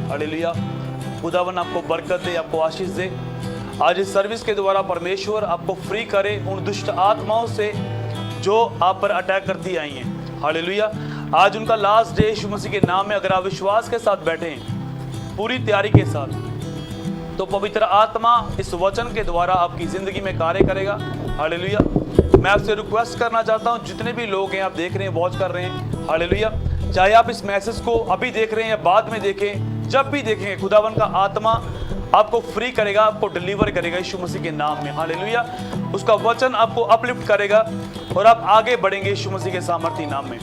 Hallelujah. खुदावन आपको बरकत दे, आपको आशीष दे। आज इस सर्विस के द्वारा परमेश्वर आपको फ्री करे उन दुष्ट आत्माओं से जो आप पर अटैक करती आई हैं। हालेलुया। आज उनका लास्ट डे यीशु मसीह के नाम में अगर आप विश्वास के साथ बैठे हैं, पूरी तैयारी के साथ, तो पवित्र आत्मा इस वचन के द्वारा आपकी जिंदगी में कार्य करेगा। हालेलुया। मैं आपसे रिक्वेस्ट करना चाहता हूं, जितने भी लोग हैं, आप देख रहे हैं, वॉच कर रहे हैं, हालेलुया, चाहे आप इस मैसेज को अभी देख रहे हैं या बाद में देखें, जब भी देखेंगे खुदावन का आत्मा आपको फ्री करेगा, आपको डिलीवर करेगा यीशु मसीह के नाम में। हालेलुया। उसका वचन आपको अपलिफ्ट करेगा और आप आगे बढ़ेंगे यीशु मसीह के सामर्थी नाम में,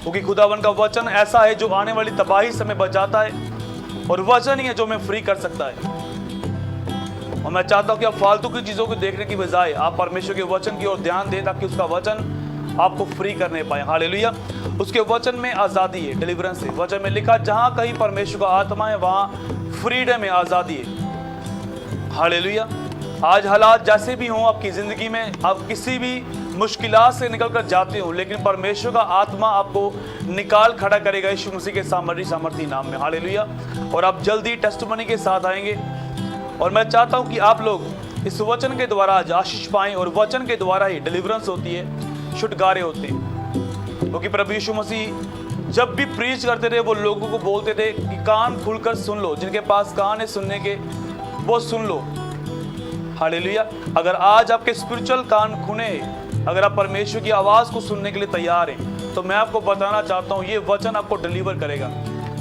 क्योंकि खुदावन का वचन ऐसा है जो आने वाली तबाही से हमें बचाता है, और वचन ही है जो हमें फ्री कर सकता है। और मैं चाहता हूं कि आप फालतू की चीजों को देखने की बजाय आप परमेश्वर के वचन की ओर ध्यान दें, ताकि उसका वचन आपको फ्री करने पाए। हालेलुया। उसके वचन में आजादी है, डिलीवरेंस है। वचन में लिखा, जहां कहीं परमेश्वर का आत्मा है वहां फ्रीडम है, आजादी है। हालेलुया। आज हालात जैसे भी हों आपकी जिंदगी में, आप किसी भी मुश्किलात से निकल कर जाते हो, लेकिन परमेश्वर का आत्मा आपको निकाल खड़ा करेगा यीशु मसीह के सामर्थी नाम में। हालेलुया। और आप जल्दी टेस्टिमनी के साथ आएंगे। और मैं चाहता हूं कि आप लोग इस वचन के द्वारा आज आशीष पाएं, और वचन के द्वारा ही डिलीवरेंस होती है, छुटकारे होते हैं। क्योंकि प्रभु यीशु मसीह जब भी प्रीच करते थे, वो लोगों को बोलते थे कि कान खुलकर सुन लो, जिनके पास कान है सुनने के वो सुन लो। हालेलुया। अगर आज आपके स्पिरिचुअल कान खुले, अगर आप परमेश्वर की आवाज को सुनने के लिए तैयार हैं, तो मैं आपको बताना चाहता हूं, ये वचन आपको डिलीवर करेगा।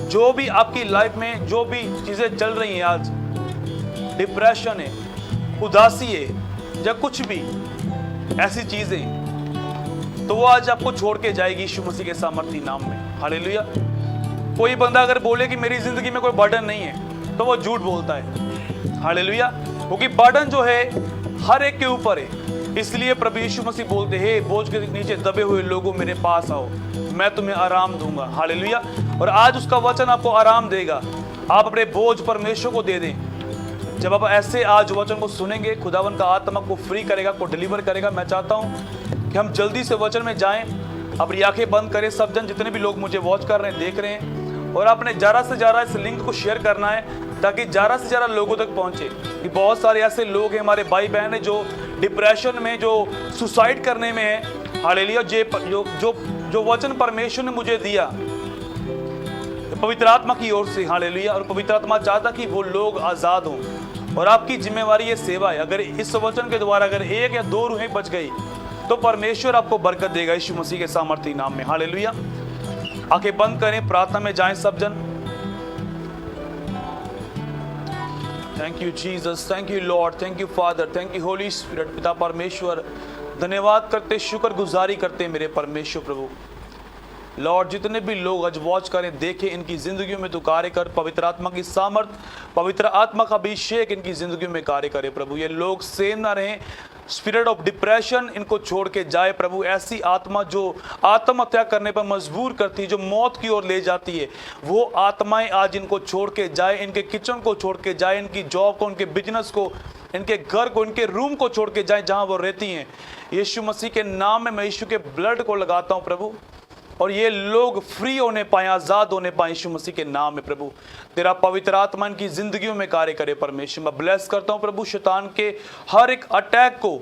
जो भी आपकी लाइफ में जो भी चीजें चल रही हैं, आज डिप्रेशन है, उदासी है, या कुछ भी ऐसी चीजें, तो वो आज आपको छोड़ के जाएगी यीशु मसीह के सामर्थी नाम में। हालेलुया। कोई बंदा अगर बोले कि मेरी जिंदगी में कोई बर्डन नहीं है, तो वो झूठ बोलता है। हालेलुया। क्योंकि बर्डन जो है हर एक के ऊपर है। इसलिए प्रभु यीशु मसीह बोलते हैं, बोझ के नीचे दबे हुए लोगों मेरे पास आओ, मैं तुम्हें आराम दूंगा। हालेलुया। और आज उसका वचन आपको आराम देगा। आप अपने बोझ परमेश्वर को दे दें। जब आप ऐसे आज वचन को सुनेंगे, खुदावन का आत्मा को फ्री करेगा, को डिलीवर करेगा। मैं चाहता हूं कि हम जल्दी से वचन में जाएं। अपनी आंखें बंद करें, सब जन, जितने भी लोग मुझे वॉच कर रहे हैं, देख रहे हैं, और आपने ज़्यादा से ज़्यादा इस लिंक को शेयर करना है, ताकि ज़्यादा से ज़्यादा लोगों तक पहुंचे। कि बहुत सारे ऐसे लोग हैं, हमारे भाई बहन हैं, जो डिप्रेशन में, जो सुसाइड करने में है। हालेलुया। जो वचन परमेश्वर ने मुझे दिया पवित्र आत्मा की ओर से, हालेलुया, और पवित्र आत्मा चाहता कि वो लोग आज़ाद हों, और आपकी जिम्मेवारी ये सेवा है। अगर इस वचन के द्वारा अगर 1 या 2 रूहें बच गई, तो परमेश्वर आपको बरकत देगा यीशु मसीह के सामर्थी नाम में। हालेलुया। आंखें बंद करें, प्रार्थना में जाएं सब जन। Thank you Jesus, thank you Lord, thank you father, thank you Holi spirit. पिता परमेश्वर, धन्यवाद करते, शुक्रगुजारी करते मेरे परमेश्वर प्रभु। लॉर्ड, जितने भी लोग आज वॉच करें, देखें, इनकी जिंदगियों में तू कार्य कर। पवित्र आत्मा की सामर्थ, पवित्र आत्मा का अभिषेक इनकी जिंदगियों में कार्य करे प्रभु। ये लोग सेम ना रहें, स्पिरिट ऑफ डिप्रेशन इनको छोड़ के जाए प्रभु। ऐसी आत्मा जो आत्महत्या करने पर मजबूर करती है, जो मौत की ओर ले जाती है, वो आत्माएं आज इनको छोड़ के जाए, इनके किचन को छोड़ के जाए, इनकी जॉब को, इनके बिजनेस को, इनके घर को, इनके रूम को छोड़ के जाए जहां वो रहती हैं। यीशु मसीह के नाम में मैं यीशु के ब्लड को लगाता हूं प्रभु, और ये लोग फ्री होने पाए, आजाद होने पाए यीशु मसीह के नाम में प्रभु। तेरा पवित्र आत्मा इनकी जिंदगियों में कार्य करे परमेश्वर। मैं ब्लेस करता हूं प्रभु, शैतान के हर एक अटैक को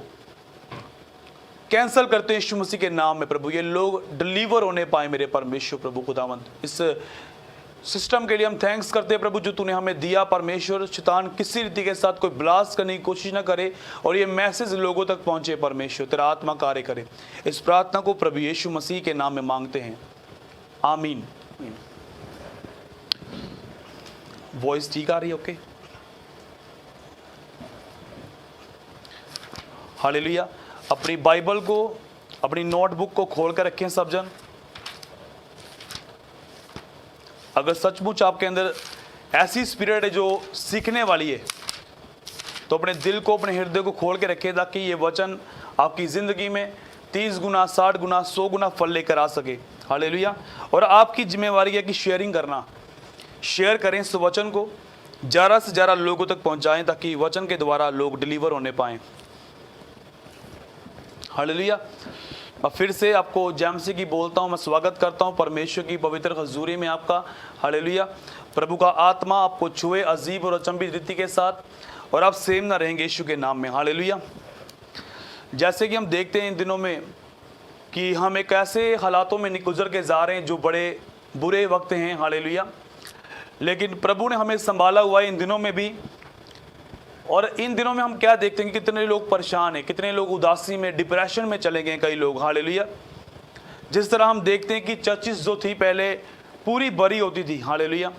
कैंसल करते हैं यीशु मसीह के नाम में प्रभु। ये लोग डिलीवर होने पाए मेरे परमेश्वर प्रभु खुदावंत। इस सिस्टम के लिए हम थैंक्स करते हैं प्रभु, जो तूने हमें दिया परमेश्वर। शैतान किसी रीति के साथ कोई ब्लास्ट करने की कोशिश ना करे, और ये मैसेज लोगों तक पहुंचे परमेश्वर। तेरा आत्मा कार्य करे। इस प्रार्थना को प्रभु यीशु मसीह के नाम में मांगते हैं, आमीन। वॉइस ठीक आ रही है? Okay, hallelujah. अपनी बाइबल को, अपनी नोटबुक को खोल कर रखें सब जन। अगर सचमुच आपके अंदर ऐसी स्पिरिट है जो सीखने वाली है, तो अपने दिल को, अपने हृदय को खोल के रखें, ताकि ये वचन आपकी ज़िंदगी में 30 गुना, 60 गुना, 100 गुना फल लेकर आ सके। हालेलुया। और आपकी जिम्मेवारी है कि शेयरिंग करना। शेयर करें इस वचन को, ज़्यादा से ज़्यादा लोगों तक पहुंचाएं, ताकि वचन के द्वारा लोग डिलीवर होने पाएं। हालेलुया। अब फिर से आपको जैमसी की बोलता हूँ, मैं स्वागत करता हूँ परमेश्वर की पवित्र हजूरी में आपका। हालेलुया। प्रभु का आत्मा आपको छुए अजीब और अचंभित रीति के साथ, और आप सेम ना रहेंगे यीशु के नाम में। हालेलुया। जैसे कि हम देखते हैं इन दिनों में कि हम एक ऐसे हालातों में गुजर के जा रहे हैं जो बड़े बुरे वक्त हैं। हालेलुया। लेकिन प्रभु ने हमें संभाला हुआ है इन दिनों में भी। और इन दिनों में हम क्या देखते हैं कि कितने लोग परेशान हैं, कितने लोग उदासी में, डिप्रेशन में चले गए कई लोग। हालेलुया। जिस तरह हम देखते हैं कि चर्चिस जो थी पहले पूरी भरी होती थी। हालेलुया।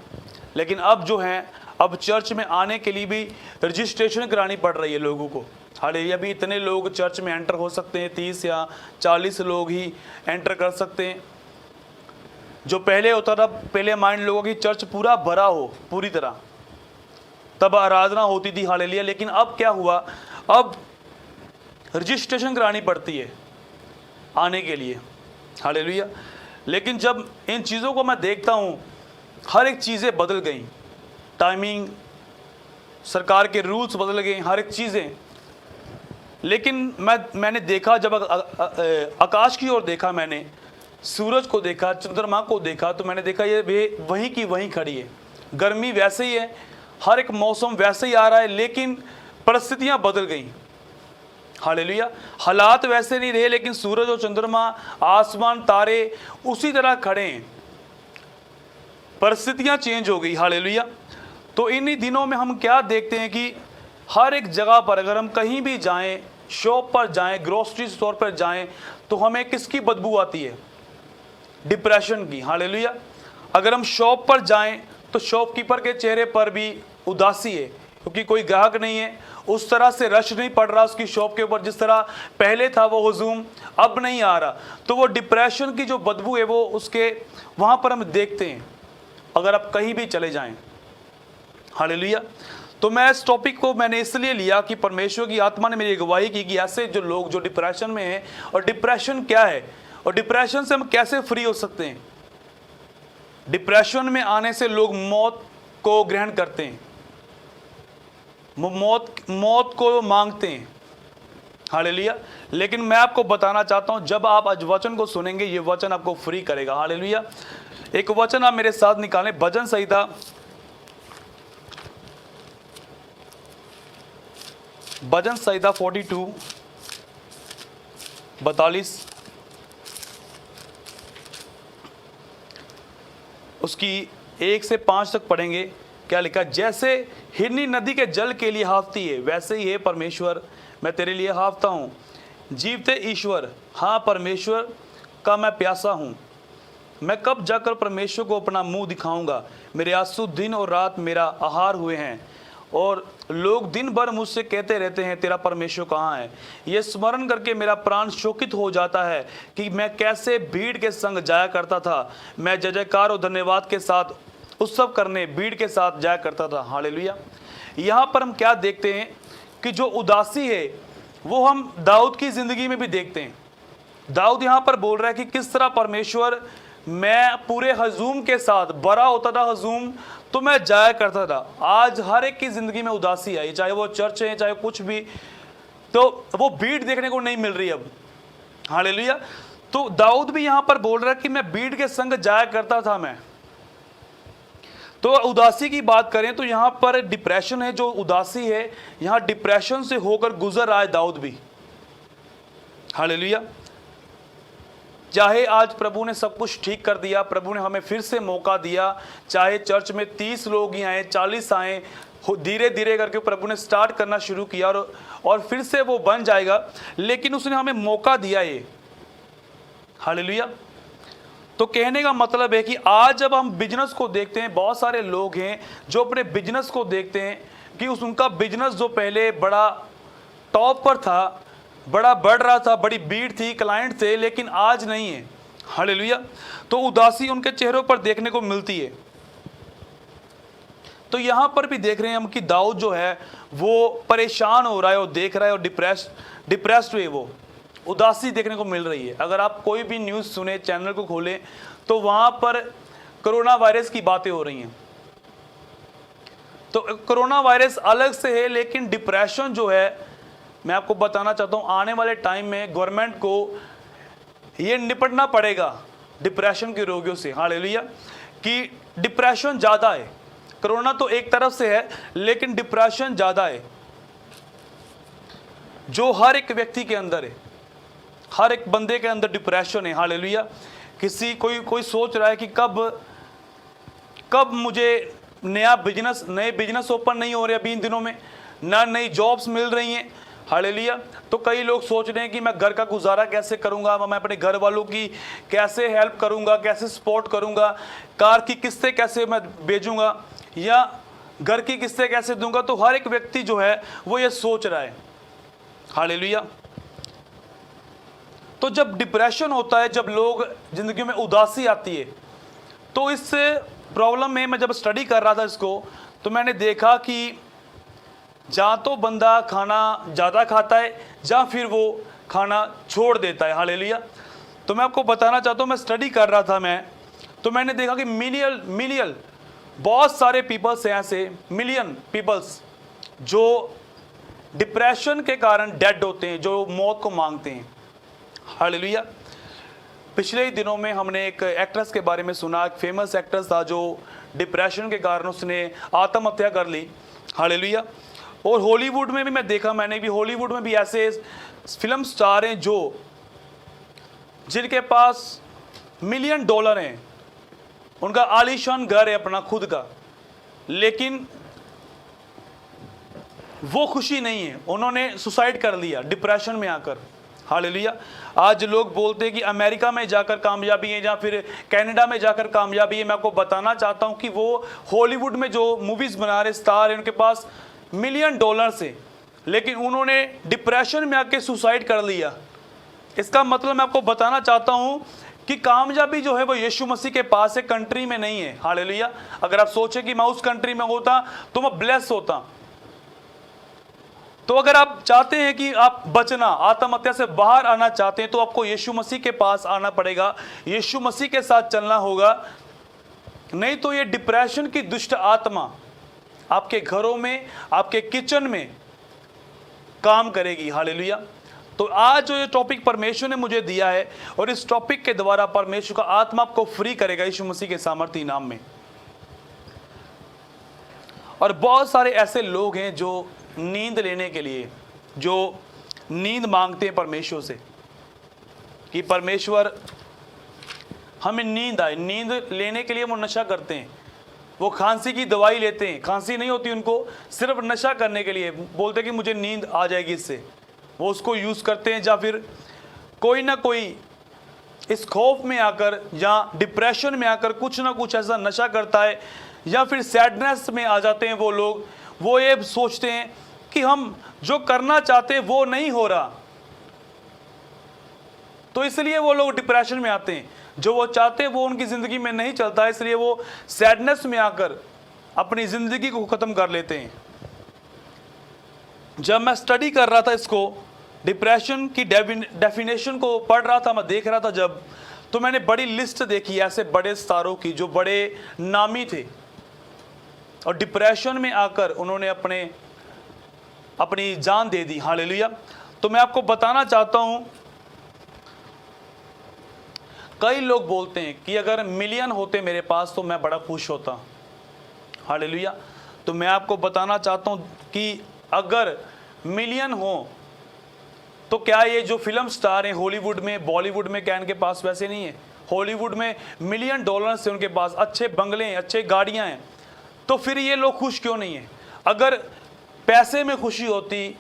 लेकिन अब जो है, अब चर्च में आने के लिए भी रजिस्ट्रेशन करानी पड़ रही है लोगों को। हालेलुया। अभी इतने लोग चर्च में एंटर हो सकते हैं, 30 या 40 लोग ही एंटर कर सकते हैं। जो पहले होता था, पहले माइंड लोगों की चर्च पूरा भरा हो पूरी तरह, तब आराधना होती थी। हालेलुया। लेकिन अब क्या हुआ, अब रजिस्ट्रेशन करानी पड़ती है आने के लिए। हालेलुया। लेकिन जब इन चीज़ों को मैं देखता हूँ, हर एक चीज़ें बदल गई, टाइमिंग, सरकार के रूल्स बदल गए, हर एक चीज़ें। लेकिन मैंने देखा, जब आकाश की ओर देखा, मैंने सूरज को देखा, चंद्रमा को देखा, तो मैंने देखा ये वे वहीं की वहीं खड़ी है। गर्मी वैसे ही है, हर एक मौसम वैसे ही आ रहा है, लेकिन परिस्थितियां बदल गई। हालेलुया। हालात वैसे नहीं रहे, लेकिन सूरज और चंद्रमा, आसमान, तारे उसी तरह खड़े हैं। परिस्थितियां चेंज हो गई। हालेलुया। तो इन्हीं दिनों में हम क्या देखते हैं कि हर एक जगह पर, अगर हम कहीं भी जाएं, शॉप पर जाएं, ग्रोसरी स्टोर पर जाएं, तो हमें किसकी बदबू आती है? डिप्रेशन की। हालेलुया। अगर हम शॉप पर जाएं तो शॉपकीपर के चेहरे पर भी उदासी है, क्योंकि कोई ग्राहक नहीं है, उस तरह से रश नहीं पड़ रहा उसकी शॉप के ऊपर जिस तरह पहले था वो हुजूम, अब नहीं आ रहा। तो वो डिप्रेशन की जो बदबू है वो उसके वहाँ पर हम देखते हैं, अगर आप कहीं भी चले जाएं। हालेलुया। तो मैं इस टॉपिक को मैंने इसलिए लिया कि परमेश्वर की आत्मा ने मेरी अगुवाई की कि ऐसे जो लोग जो डिप्रेशन में हैं, और डिप्रेशन क्या है और डिप्रेशन से हम कैसे फ्री हो सकते हैं। डिप्रेशन में आने से लोग मौत को ग्रहण करते हैं, मौत को मांगते हैं। हालेलुया। लेकिन मैं आपको बताना चाहता हूं, जब आप आज वचन को सुनेंगे, ये वचन आपको फ्री करेगा। हालेलुया। एक वचन आप मेरे साथ निकालें, भजन संहिता, भजन संहिता 42 42 उसकी 1 से 5 तक पढ़ेंगे। क्या लिखा? जैसे हिरनी नदी के जल के लिए हाफती है, वैसे ही है परमेश्वर, मैं तेरे लिए हाफता हूँ। जीवते ईश्वर, हाँ परमेश्वर का मैं प्यासा हूँ। मैं कब जाकर परमेश्वर को अपना मुंह दिखाऊंगा? मेरे आंसू दिन और रात मेरा आहार हुए हैं, और लोग दिन भर मुझसे कहते रहते हैं, तेरा परमेश्वर कहाँ है? ये स्मरण करके मेरा प्राण शोकित हो जाता है कि मैं कैसे भीड़ के संग जाया करता था। मैं जय जयकार और धन्यवाद के साथ उत्सव करने भीड़ के साथ जाया करता था। हालेलुया। यहाँ पर हम क्या देखते हैं कि जो उदासी है वो हम दाऊद की जिंदगी में भी देखते हैं। दाऊद यहाँ पर बोल रहा है कि किस तरह परमेश्वर, मैं पूरे हजूम के साथ भरा होता था, हजूम तो मैं जाया करता था। आज हर एक की जिंदगी में उदासी आई, चाहे वो चर्च है, चाहे कुछ भी, तो वो भीड़ देखने को नहीं मिल रही अब। हालेलुया। तो दाऊद भी यहाँ पर बोल रहा है कि मैं भीड़ के संग जाया करता था मैं। तो उदासी की बात करें तो यहाँ पर डिप्रेशन है, जो उदासी है, यहाँ डिप्रेशन से होकर गुजर आए दाऊद भी। हालेलुया। चाहे आज प्रभु ने सब कुछ ठीक कर दिया, प्रभु ने हमें फिर से मौका दिया, चाहे चर्च में 30 लोग ही आए, 40 आए, धीरे धीरे करके प्रभु ने स्टार्ट करना शुरू किया और फिर से वो बन जाएगा, लेकिन उसने हमें मौका दिया ये। हालेलुया। तो कहने का मतलब है कि आज जब हम बिजनेस को देखते हैं, बहुत सारे लोग हैं जो अपने बिजनेस को देखते हैं कि उनका बिजनेस जो पहले बड़ा टॉप पर था, बड़ा बढ़ रहा था, बड़ी भीड़ थी, क्लाइंट थे, लेकिन आज नहीं है। हालेलुया। तो उदासी उनके चेहरों पर देखने को मिलती है। तो यहाँ पर भी देख रहे हैं हम कि दाऊद जो है वो परेशान हो रहा है और देख रहा है, और डिप्रेस्ड हुए, वो उदासी देखने को मिल रही है। अगर आप कोई भी न्यूज़ सुने, चैनल को खोलें, तो वहाँ पर कोरोना वायरस की बातें हो रही हैं। तो कोरोना वायरस अलग से है, लेकिन डिप्रेशन जो है, मैं आपको बताना चाहता हूँ, आने वाले टाइम में गवर्नमेंट को ये निपटना पड़ेगा डिप्रेशन के रोगियों से। हालेलुया। कि डिप्रेशन ज़्यादा है, कोरोना तो एक तरफ से है लेकिन डिप्रेशन ज़्यादा है जो हर एक व्यक्ति के अंदर है, हर एक बंदे के अंदर डिप्रेशन है। हालेलुया। कोई सोच रहा है कि कब मुझे नए बिजनेस ओपन नहीं हो रहे अभी इन दिनों में, ना नई जॉब्स मिल रही हैं। हालेलुया। तो कई लोग सोच रहे हैं कि मैं घर का गुजारा कैसे करूंगा, मैं अपने घर वालों की कैसे हेल्प करूंगा, कैसे सपोर्ट करूंगा, कार की किस्तें कैसे मैं भेजूंगा या घर की किस्तें कैसे दूंगा। तो हर एक व्यक्ति जो है वो ये सोच रहा है। हालेलुया। तो जब डिप्रेशन होता है, जब लोग जिंदगी में उदासी आती है, तो इस प्रॉब्लम में मैं जब स्टडी कर रहा था इसको, तो मैंने देखा कि जहाँ तो बंदा खाना ज़्यादा खाता है या फिर वो खाना छोड़ देता है। हालेलुया। तो मैं आपको बताना चाहता हूँ, मैं स्टडी कर रहा था तो मैंने देखा कि मिलियन बहुत सारे पीपल्स हैं, ऐसे मिलियन पीपल्स जो डिप्रेशन के कारण डेड होते हैं, जो मौत को मांगते हैं। हालेलुया। पिछले ही दिनों में हमने एक एक्ट्रेस के बारे में सुना, एक फेमस एक्ट्रेस था जो डिप्रेशन के कारण उसने आत्महत्या कर ली। हालेलुया। और हॉलीवुड में भी मैंने भी हॉलीवुड में भी ऐसे फिल्म स्टार हैं जिनके पास मिलियन डॉलर हैं, उनका आलीशान घर है अपना खुद का, लेकिन वो खुशी नहीं है, उन्होंने सुसाइड कर लिया डिप्रेशन में आकर। हालेलुया। आज लोग बोलते हैं कि अमेरिका में जाकर कामयाबी है या फिर कनाडा में जाकर कामयाबी है। मैं आपको बताना चाहता हूं कि वो हॉलीवुड में जो मूवीज बना रहे स्टार हैं, उनके पास मिलियन डॉलर से, लेकिन उन्होंने डिप्रेशन में आके सुसाइड कर लिया। इसका मतलब मैं आपको बताना चाहता हूं कि कामयाबी जो है वो यीशु मसीह के पास है, कंट्री में नहीं है। हालेलुया। अगर आप सोचें कि मैं उस कंट्री में होता तो मैं ब्लेस होता, तो अगर आप चाहते हैं कि आप बचना, आत्महत्या से बाहर आना चाहते हैं, तो आपको यीशु मसीह के पास आना पड़ेगा, यीशु मसीह के साथ चलना होगा। नहीं तो ये डिप्रेशन की दुष्ट आत्मा आपके घरों में, आपके किचन में काम करेगी। हालेलुया। तो आज जो ये टॉपिक परमेश्वर ने मुझे दिया है, और इस टॉपिक के द्वारा परमेश्वर का आत्मा आपको फ्री करेगा यीशु मसीह के सामर्थी नाम में। और बहुत सारे ऐसे लोग हैं जो नींद लेने के लिए, जो नींद मांगते हैं परमेश्वर से कि परमेश्वर हमें नींद आए। नींद लेने के लिए वो नशा करते हैं, वो खांसी की दवाई लेते हैं, खांसी नहीं होती उनको, सिर्फ नशा करने के लिए बोलते हैं कि मुझे नींद आ जाएगी इससे, वो उसको यूज़ करते हैं। या फिर कोई ना कोई इस खौफ में आकर या डिप्रेशन में आकर कुछ ना कुछ ऐसा नशा करता है, या फिर सैडनेस में आ जाते हैं वो लोग। वो ये सोचते हैं कि हम जो करना चाहते हैं वो नहीं हो रहा, तो इसलिए वो लोग डिप्रेशन में आते हैं। जो वो चाहते हैं वो उनकी ज़िंदगी में नहीं चलता, इसलिए वो सैडनेस में आकर अपनी ज़िंदगी को ख़त्म कर लेते हैं। जब मैं स्टडी कर रहा था इसको, डिप्रेशन की डेफिनेशन को पढ़ रहा था, मैं देख रहा था जब, तो मैंने बड़ी लिस्ट देखी ऐसे बड़े स्टारों की जो बड़े नामी थे और डिप्रेशन में आकर उन्होंने अपनी जान दे दी। हालेलुया। तो मैं आपको बताना चाहता हूं, कई लोग बोलते हैं कि अगर मिलियन होते मेरे पास तो मैं बड़ा खुश होता। हालेलुया। तो मैं आपको बताना चाहता हूं कि अगर मिलियन हो तो क्या ये जो फिल्म स्टार हैं हॉलीवुड में, बॉलीवुड में, क्या इनके पास वैसे नहीं है? हॉलीवुड में मिलियन डॉलर से उनके पास अच्छे बंगले हैं, अच्छे गाड़ियां हैं, तो फिर ये लोग खुश क्यों नहीं है? अगर पैसे में खुशी होती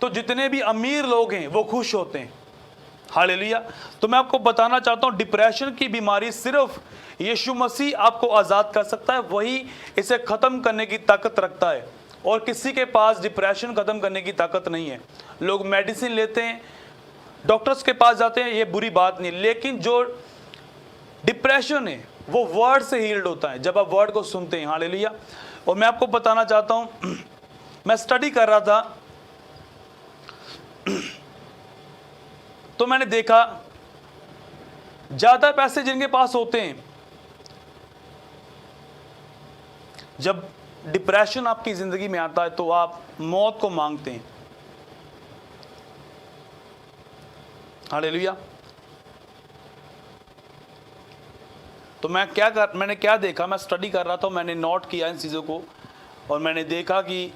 तो जितने भी अमीर लोग हैं वो खुश होते हैं। हालेलुया। तो मैं आपको बताना चाहता हूं, डिप्रेशन की बीमारी सिर्फ यीशु मसीह आपको आज़ाद कर सकता है, वही इसे ख़त्म करने की ताकत रखता है, और किसी के पास डिप्रेशन ख़त्म करने की ताकत नहीं है। लोग मेडिसिन लेते हैं, डॉक्टर्स के पास जाते हैं, ये बुरी बात नहीं, लेकिन जो डिप्रेशन है वो वर्ड से हील्ड होता है जब आप वर्ड को सुनते हैं। हालेलुया। और मैं आपको बताना चाहता हूं, मैं स्टडी कर रहा था तो मैंने देखा ज़्यादा पैसे जिनके पास होते हैं, जब डिप्रेशन आपकी ज़िंदगी में आता है तो आप मौत को मांगते हैं। हालेलुया। तो मैंने क्या देखा, मैं स्टडी कर रहा था, मैंने नोट किया इन चीज़ों को, और मैंने देखा कि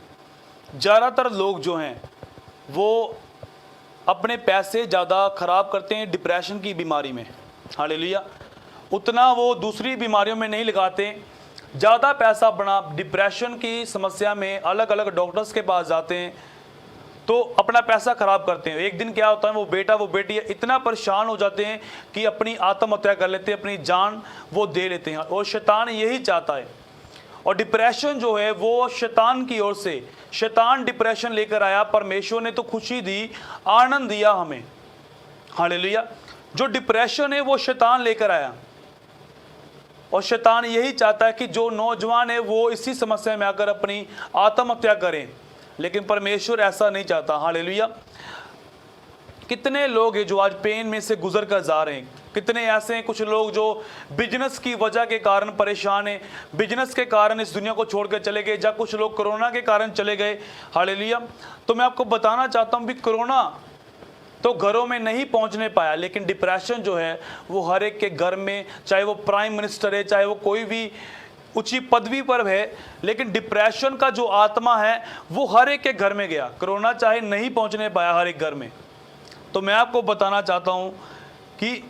ज़्यादातर लोग जो हैं वो अपने पैसे ज़्यादा ख़राब करते हैं डिप्रेशन की बीमारी में। हालेलुया। उतना वो दूसरी बीमारियों में नहीं लगाते। ज़्यादा पैसा बना डिप्रेशन की समस्या में अलग अलग डॉक्टर्स के पास जाते हैं तो अपना पैसा ख़राब करते हैं। एक दिन क्या होता है, वो बेटा वो बेटी इतना परेशान हो जाते हैं कि अपनी आत्महत्या कर लेते हैं, अपनी जान वो दे लेते हैं। और शैतान यही चाहता है। और डिप्रेशन जो है वो शैतान की ओर से, शैतान डिप्रेशन लेकर आया। परमेश्वर ने तो खुशी दी, आनंद दिया हमें। हालेलुया। जो डिप्रेशन है वो शैतान लेकर आया, और शैतान यही चाहता है कि जो नौजवान है वो इसी समस्या में आकर अपनी आत्महत्या करें, लेकिन परमेश्वर ऐसा नहीं चाहता। हालेलुया। कितने लोग हैं जो आज पेन में से गुजर कर जा रहे हैं, कितने ऐसे हैं, कुछ लोग जो बिजनेस की वजह के कारण परेशान हैं, बिजनेस के कारण इस दुनिया को छोड़कर चले गए, या कुछ लोग कोरोना के कारण चले गए। हालेलुया। तो मैं आपको बताना चाहता हूं भी कोरोना तो घरों में नहीं पहुंचने पाया, लेकिन डिप्रेशन जो है वो हर एक के घर में, चाहे वो प्राइम मिनिस्टर है, चाहे वो कोई भी ऊंची पदवी पर है, लेकिन डिप्रेशन का जो आत्मा है वो हर एक के घर में गया। कोरोना चाहे नहीं पहुंचने पाया हर एक घर में। तो मैं आपको बताना चाहता हूं कि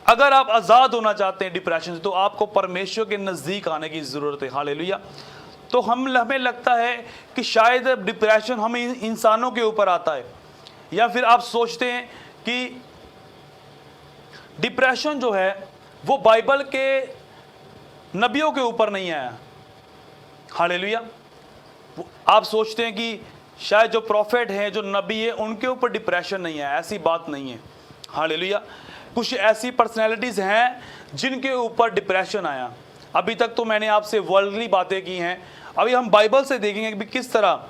अगर आप आज़ाद होना चाहते हैं डिप्रेशन से, तो आपको परमेश्वर के नज़दीक आने की ज़रूरत है। हालेलुया। तो हमें लगता है कि शायद डिप्रेशन हम इंसानों के ऊपर आता है, या फिर आप सोचते हैं कि डिप्रेशन जो है वो बाइबल के नबियों के ऊपर नहीं आया। हालेलुया। आप सोचते हैं कि शायद जो प्रॉफिट हैं, जो नबी है, उनके ऊपर डिप्रेशन नहीं है। ऐसी बात नहीं है। हालेलुया। कुछ ऐसी पर्सनैलिटीज़ हैं जिनके ऊपर डिप्रेशन आया। अभी तक तो मैंने आपसे वर्ल्डली बातें की हैं, अभी हम बाइबल से देखेंगे कि किस तरह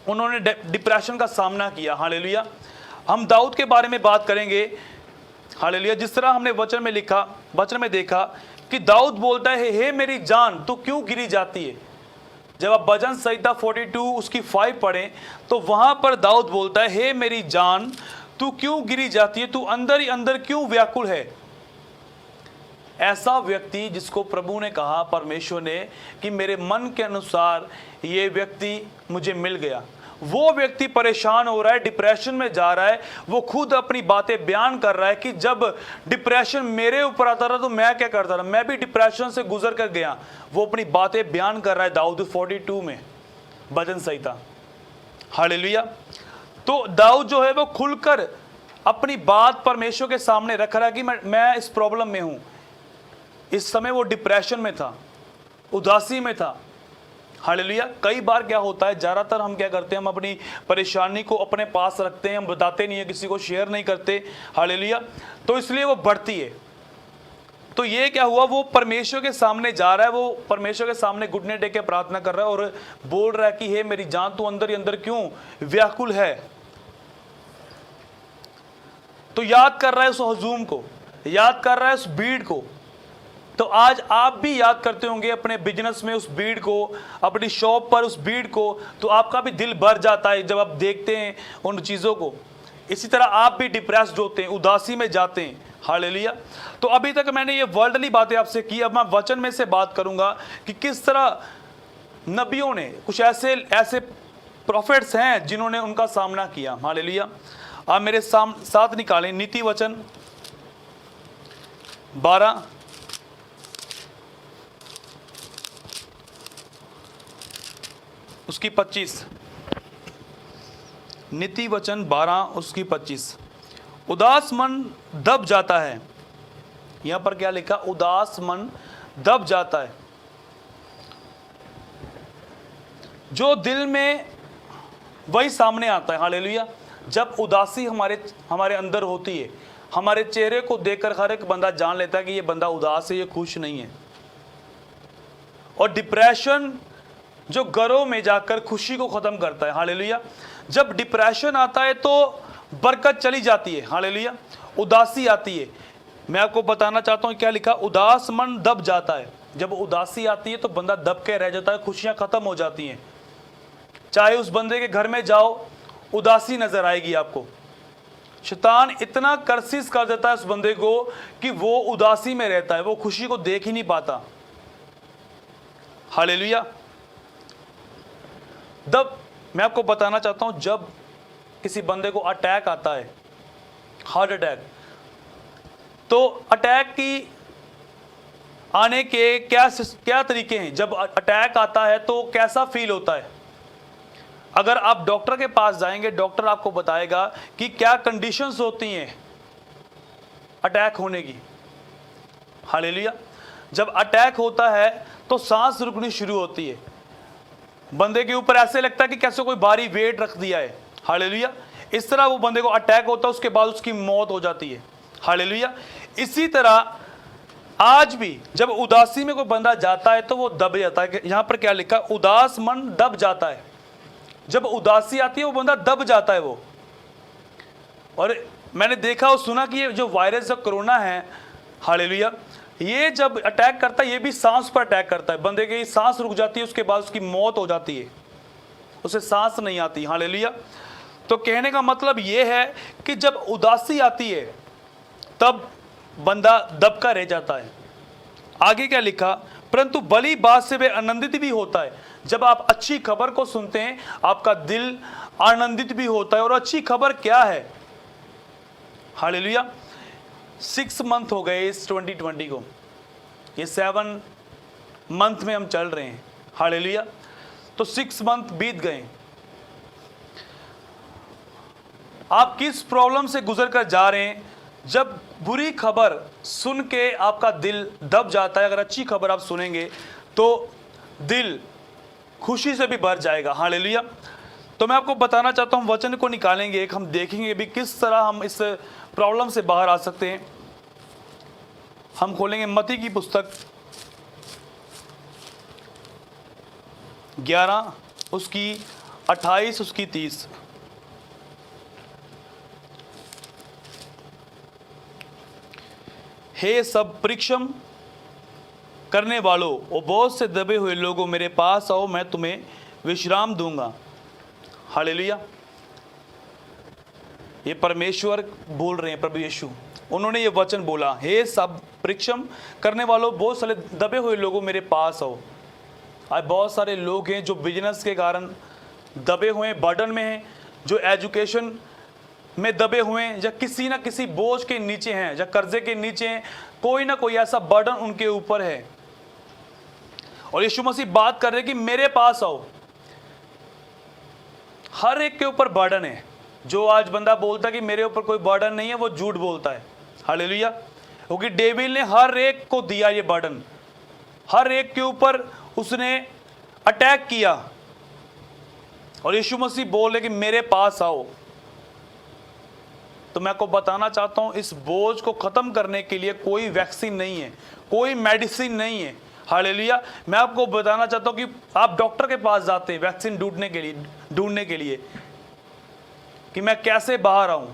उन्होंने डिप्रेशन का सामना किया। हालेलुया। हम दाऊद के बारे में बात करेंगे। हालेलुया। जिस तरह हमने वचन में लिखा, वचन में देखा कि दाऊद बोलता है, हे मेरी जान तू क्यों गिरी जाती है। जब आप भजन संहिता 42 उसकी 5 पढ़ें तो वहां पर दाऊद बोलता है, हे मेरी जान तू क्यों गिरी जाती है, तू अंदर ही अंदर क्यों व्याकुल है। ऐसा व्यक्ति जिसको प्रभु ने कहा, परमेश्वर ने, कि मेरे मन के अनुसार ये व्यक्ति मुझे मिल गया, वो व्यक्ति परेशान हो रहा है, डिप्रेशन में जा रहा है। वो खुद अपनी बातें बयान कर रहा है कि जब डिप्रेशन मेरे ऊपर आता था तो मैं क्या करता था, मैं भी डिप्रेशन से गुजर कर गया। वो अपनी बातें बयान कर रहा है दाऊद 42 में, भजन संहिता। हालेलुया। तो दाऊद जो है वो खुलकर अपनी बात परमेश्वर के सामने रख रहा है कि मैं इस प्रॉब्लम में हूं। इस समय वो डिप्रेशन में था, उदासी में था। हालेलुया। कई बार क्या होता है, ज़्यादातर हम क्या करते हैं, हम अपनी परेशानी को अपने पास रखते हैं, हम बताते नहीं है, किसी को शेयर नहीं करते। हालेलुया। तो इसलिए वो बढ़ती है। तो ये क्या हुआ, वो परमेश्वर के सामने जा रहा है, वो परमेश्वर के सामने घुटने टेक के प्रार्थना कर रहा है और बोल रहा है कि हे मेरी जान तू अंदर ही अंदर क्यों व्याकुल है। तो याद कर रहा है उस हुजूम को, याद कर रहा है उस भीड़ को। तो आज आप भी याद करते होंगे अपने बिजनेस में उस भीड़ को, अपनी शॉप पर उस भीड़ को, तो आपका भी दिल भर जाता है जब आप देखते हैं उन चीज़ों को। इसी तरह आप भी डिप्रेस्ड होते हैं, उदासी में जाते हैं। हालेलुया। तो अभी तक मैंने ये वर्ल्डली बातें आपसे की, अब मैं वचन में से बात करूंगा कि किस तरह नबियों ने, कुछ ऐसे प्रॉफिट्स हैं जिन्होंने उनका सामना किया। हालेलुया। आप मेरे साथ निकालें नीति वचन 12 उसकी 25। नीति वचन 12 उसकी 25। उदास मन दब जाता है। यहां पर क्या लिखा, उदास मन दब जाता है। जो दिल में वही सामने आता है। हालेलुया। जब उदासी हमारे अंदर होती है, हमारे चेहरे को देखकर हर एक बंदा जान लेता है कि ये बंदा उदास है, ये खुश नहीं है। और डिप्रेशन जो घरों में जाकर खुशी को खत्म करता है। हालेलुया। जब डिप्रेशन आता है तो बरकत चली जाती है। हालेलुया। उदासी आती है। मैं आपको बताना चाहता हूं क्या लिखा, उदास मन दब जाता है। जब उदासी आती है तो बंदा दब के रह जाता है, खुशियां खत्म हो जाती हैं। चाहे उस बंदे के घर में जाओ, उदासी नजर आएगी आपको। शैतान इतना कर्सिस कर देता है उस बंदे को कि वो उदासी में रहता है, वो खुशी को देख ही नहीं पाता। हालेलुया। तब मैं आपको बताना चाहता हूं, जब किसी बंदे को अटैक आता है, हार्ट अटैक, तो अटैक की आने के क्या तरीके हैं। जब अटैक आता है तो कैसा फील होता है। अगर आप डॉक्टर के पास जाएंगे, डॉक्टर आपको बताएगा कि क्या कंडीशंस होती हैं अटैक होने की। हालेलुया। जब अटैक होता है तो सांस रुकनी शुरू होती है, बंदे के ऊपर ऐसे लगता है कि कैसे कोई भारी वेट रख दिया है। हालेलुया। इस तरह वो बंदे को अटैक होता है, उसके बाद उसकी मौत हो जाती है। हालेलुया। इसी तरह आज भी जब उदासी में कोई बंदा जाता है तो वो दब जाता है। यहां पर क्या लिखा, उदास मन दब जाता है। जब उदासी आती है वो बंदा दब जाता है वो। और मैंने देखा और सुना कि ये जो वायरस जो कोरोना है, हालेलुया, ये जब अटैक करता है ये भी सांस पर अटैक करता है। बंदे की सांस रुक जाती है, उसके बाद उसकी मौत हो जाती है, उसे सांस नहीं आती। हालेलुया। तो कहने का मतलब ये है कि जब उदासी आती है तब बंदा दबका रह जाता है। आगे क्या लिखा, परंतु भली बात से वे आनंदित भी होता है। जब आप अच्छी खबर को सुनते हैं आपका दिल आनंदित भी होता है। और अच्छी खबर क्या है। हालेलुया। 6 मंथ हो गए इस 2020 को, ये 7 मंथ में हम चल रहे हैं। हालेलुया। तो 6 मंथ बीत गए। आप किस प्रॉब्लम से गुजर कर जा रहे हैं। जब बुरी खबर सुन के आपका दिल दब जाता है, अगर अच्छी खबर आप सुनेंगे तो दिल खुशी से भी भर जाएगा। हालेलुया। तो मैं आपको बताना चाहता हूं, वचन को निकालेंगे, एक हम देखेंगे भी किस तरह हम इस प्रॉब्लम से बाहर आ सकते हैं। हम खोलेंगे मत्ती की पुस्तक 11 उसकी 28 उसकी 30। हे सब परिश्रम करने वालों और बहुत से दबे हुए लोगों, मेरे पास आओ, मैं तुम्हें विश्राम दूंगा। हालेलुया। ये परमेश्वर बोल रहे हैं, प्रभु यीशु, उन्होंने ये वचन बोला, हे सब परिश्रम करने वालों, बहुत सारे दबे हुए लोगों, मेरे पास आओ। आज बहुत सारे लोग हैं जो बिजनेस के कारण दबे हुए हैं, बर्डन में हैं, जो एजुकेशन में दबे हुए हैं, या किसी ना किसी बोझ के नीचे हैं, या कर्जे के नीचे हैं, कोई ना कोई ऐसा बर्डन उनके ऊपर है। और यीशु मसीह बात कर रहे हैं कि मेरे पास आओ। हर एक के ऊपर बर्डन है। जो आज बंदा बोलता है कि मेरे ऊपर कोई बर्डन नहीं है, वो झूठ बोलता है। हालेलुया। क्योंकि डेविल ने हर एक को दिया ये बर्डन, हर एक के ऊपर उसने अटैक किया। और यीशु मसीह बोल रहे कि मेरे पास आओ। तो मैं आपको बताना चाहता हूं, इस बोझ को खत्म करने के लिए कोई वैक्सीन नहीं है, कोई मेडिसिन नहीं है। हालेलुया। मैं आपको बताना चाहता हूं कि आप डॉक्टर के पास जाते हैं वैक्सीन ढूंढने के लिए कि मैं कैसे बाहर आऊं।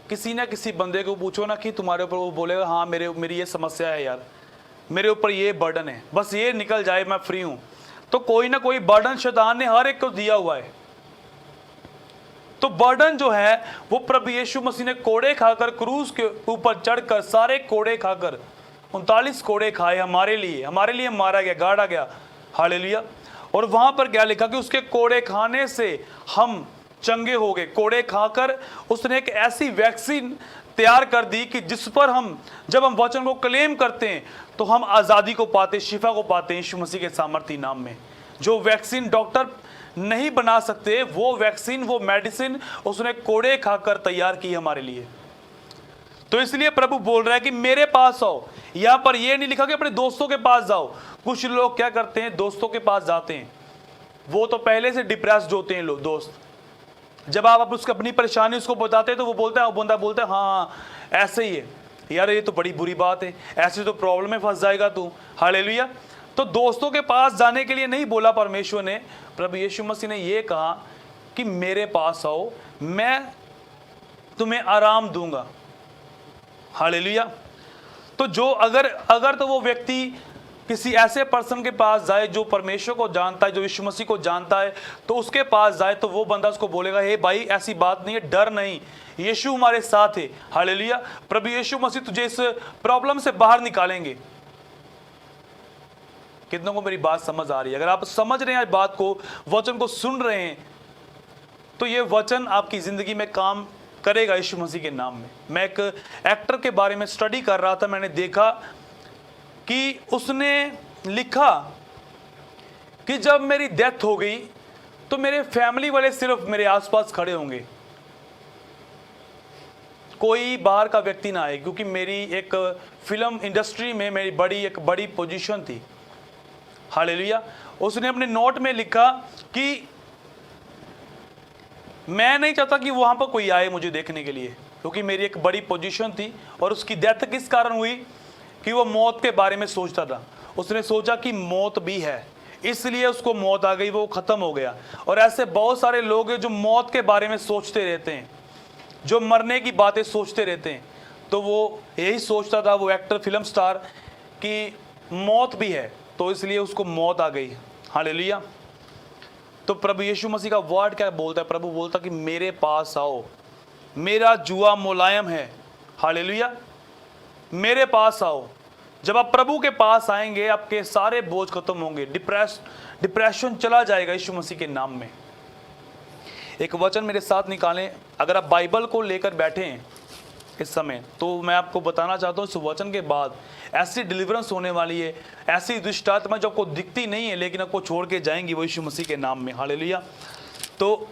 किसी ना किसी बंदे को पूछो ना कि तुम्हारे ऊपर, वो बोलेगा हाँ मेरी ये समस्या है यार, मेरे ऊपर ये बर्डन है, बस ये निकल जाए मैं फ्री हूं। तो कोई ना कोई बर्डन शैतान ने हर एक को दिया हुआ है। तो बर्डन जो है वो प्रभु यीशु मसीह ने कोड़े खाकर, क्रूस के ऊपर चढ़कर सारे कोड़े खाकर, 39 कोड़े खाए हमारे लिए मारा गया, गाड़ा गया। हालेलुया। और वहां पर क्या लिखा कि उसके कोड़े खाने से हम चंगे हो गए। कोड़े खाकर उसने एक ऐसी वैक्सीन तैयार कर दी कि जिस पर हम, जब हम वचन को क्लेम करते हैं तो हम आज़ादी को पाते, शिफा को पाते हैं यीशु मसीह के सामर्थी नाम में। जो वैक्सीन डॉक्टर नहीं बना सकते, वो वैक्सीन, वो मेडिसिन उसने कोड़े खाकर तैयार की हमारे लिए। तो इसलिए प्रभु बोल रहा है कि मेरे पास आओ। यहां पर यह नहीं लिखा कि अपने दोस्तों के पास जाओ। कुछ लोग क्या करते हैं, दोस्तों के पास जाते हैं, वो तो पहले से डिप्रेस्ड होते हैं लोग दोस्त। जब आप उसको अपनी परेशानी उसको बताते हैं तो वो बोलता है, बंदा बोलता है हाँ ऐसे ही है यार, ये तो बड़ी बुरी बात है, ऐसे तो प्रॉब्लम में फंस जाएगा तू। हालेलुया। तो दोस्तों के पास जाने के लिए नहीं बोला परमेश्वर ने, प्रभु यीशु मसीह ने ये कहा कि मेरे पास आओ, मैं तुम्हें आराम दूंगा। हालेलुया। तो जो अगर तो वो व्यक्ति किसी ऐसे पर्सन के पास जाए जो परमेश्वर को जानता है, जो यीशु मसीह को जानता है, तो उसके पास जाए तो वो बंदा उसको बोलेगा, हे भाई ऐसी बात नहीं है, डर नहीं, यीशु हमारे साथ है। हालेलुया। प्रभु यीशु मसीह तुझे इस प्रॉब्लम से बाहर निकालेंगे। कितनों को मेरी बात समझ आ रही है? अगर आप समझ रहे हैं इस बात को, वचन को सुन रहे हैं, तो ये वचन आपकी जिंदगी में काम करेगा यीशु मसीह के नाम में। मैं एक एक्टर के बारे में स्टडी कर रहा था, मैंने देखा कि उसने लिखा कि जब मेरी डेथ हो गई तो मेरे फैमिली वाले सिर्फ मेरे आसपास खड़े होंगे, कोई बाहर का व्यक्ति ना आए, क्योंकि मेरी एक फिल्म इंडस्ट्री में मेरी एक बड़ी पोजीशन थी। हालेलुया। उसने अपने नोट में लिखा कि मैं नहीं चाहता कि वहां पर कोई आए मुझे देखने के लिए, क्योंकि मेरी एक बड़ी पोजीशन थी। और उसकी डेथ किस कारण हुई? कि वो मौत के बारे में सोचता था। उसने सोचा कि मौत भी है, इसलिए उसको मौत आ गई, वो खत्म हो गया। और ऐसे बहुत सारे लोग हैं जो मौत के बारे में सोचते रहते हैं, जो मरने की बातें सोचते रहते हैं। तो वो यही सोचता था, वो एक्टर, फिल्म स्टार, कि मौत भी है, तो इसलिए उसको मौत आ गई। हालेलुया। तो प्रभु यीशु मसीह का वर्ड क्या बोलता है? प्रभु बोलता कि मेरे पास आओ, मेरा जुआ मुलायम है। हालेलुया। मेरे पास आओ। जब आप प्रभु के पास आएंगे, आपके सारे बोझ खत्म होंगे, डिप्रेशन चला जाएगा यीशु मसीह के नाम में। एक वचन मेरे साथ निकालें। अगर आप बाइबल को लेकर बैठे हैं इस समय, तो मैं आपको बताना चाहता हूँ, इस वचन के बाद ऐसी डिलीवरेंस होने वाली है, ऐसी दुष्ट आत्मा जो आपको दिखती नहीं है लेकिन आपको छोड़ के जाएंगी, वो यीशु मसीह के नाम में। हालेलुया। तो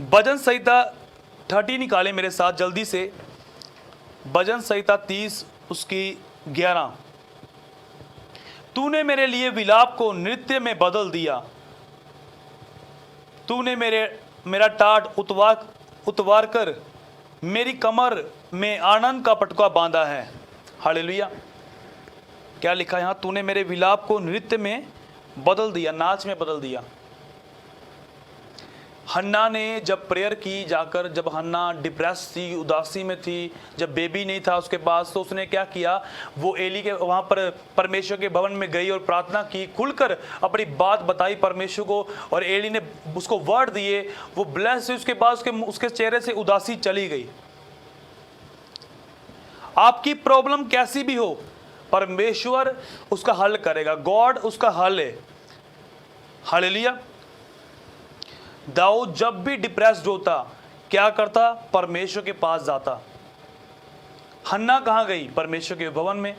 भजन संहिता 30 निकाले मेरे साथ जल्दी से। भजन संहिता 30 उसकी 11। तूने मेरे लिए विलाप को नृत्य में बदल दिया, तूने मेरा टाट उतवार कर मेरी कमर में आनंद का पटका बांधा है। हालेलुया। क्या लिखा है यहाँ? तूने मेरे विलाप को नृत्य में बदल दिया, नाच में बदल दिया। हन्ना ने जब प्रेयर की जाकर, जब हन्ना डिप्रेस थी, उदासी में थी, जब बेबी नहीं था उसके पास, तो उसने क्या किया? वो एली के वहाँ पर परमेश्वर के भवन में गई और प्रार्थना की, खुलकर अपनी बात बताई परमेश्वर को, और एली ने उसको वर्ड दिए, वो ब्लेस हुई। उसके बाद उसके चेहरे से उदासी चली गई। आपकी प्रॉब्लम कैसी भी हो, परमेश्वर उसका हल करेगा। गॉड उसका हल है। हालेलुया। दाऊद जब भी डिप्रेस्ड होता, क्या करता? परमेश्वर के पास जाता। हन्ना कहाँ गई? परमेश्वर के भवन में।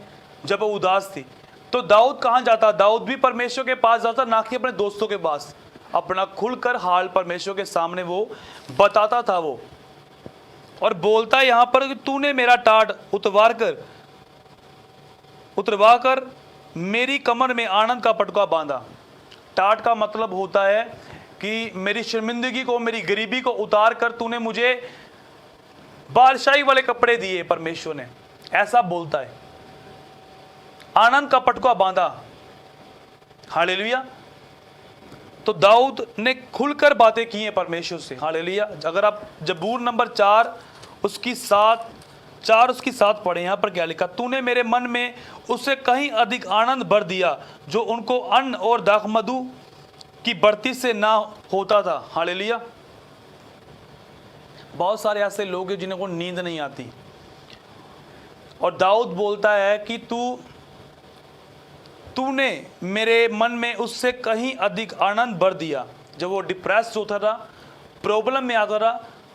जब वो उदास थी, तो दाऊद कहाँ जाता? दाऊद भी परमेश्वर के पास जाता, ना कि अपने दोस्तों के पास। अपना खुलकर हाल परमेश्वर के सामने वो बताता था वो, और बोलता यहाँ पर कि तूने मेरा टाट उतरवा कर मेरी कमर में आनंद का पटका बांधा। टाट का मतलब होता है कि मेरी शर्मिंदगी को, मेरी गरीबी को उतार कर तूने मुझे बादशाही वाले कपड़े दिए। परमेश्वर ने ऐसा बोलता है, आनंद का पटका बांधा। हालेलुया। तो दाऊद ने खुलकर बातें की हैं परमेश्वर से। हालेलुया। अगर आप जबूर नंबर 4 उसकी 7 पढ़े, यहाँ पर क्या लिखा? तूने मेरे मन में उससे कहीं अधिक आनंद भर दिया, जो उनको अन्न और दाखमधु की बढ़ती से ना होता था। हालेलुया। बहुत सारे ऐसे लोग हैं जिन्हें को नींद नहीं आती, और दाऊद बोलता है कि तूने मेरे मन में उससे कहीं अधिक आनंद भर दिया। जब वो डिप्रेस्ड होता था, प्रॉब्लम में आता था,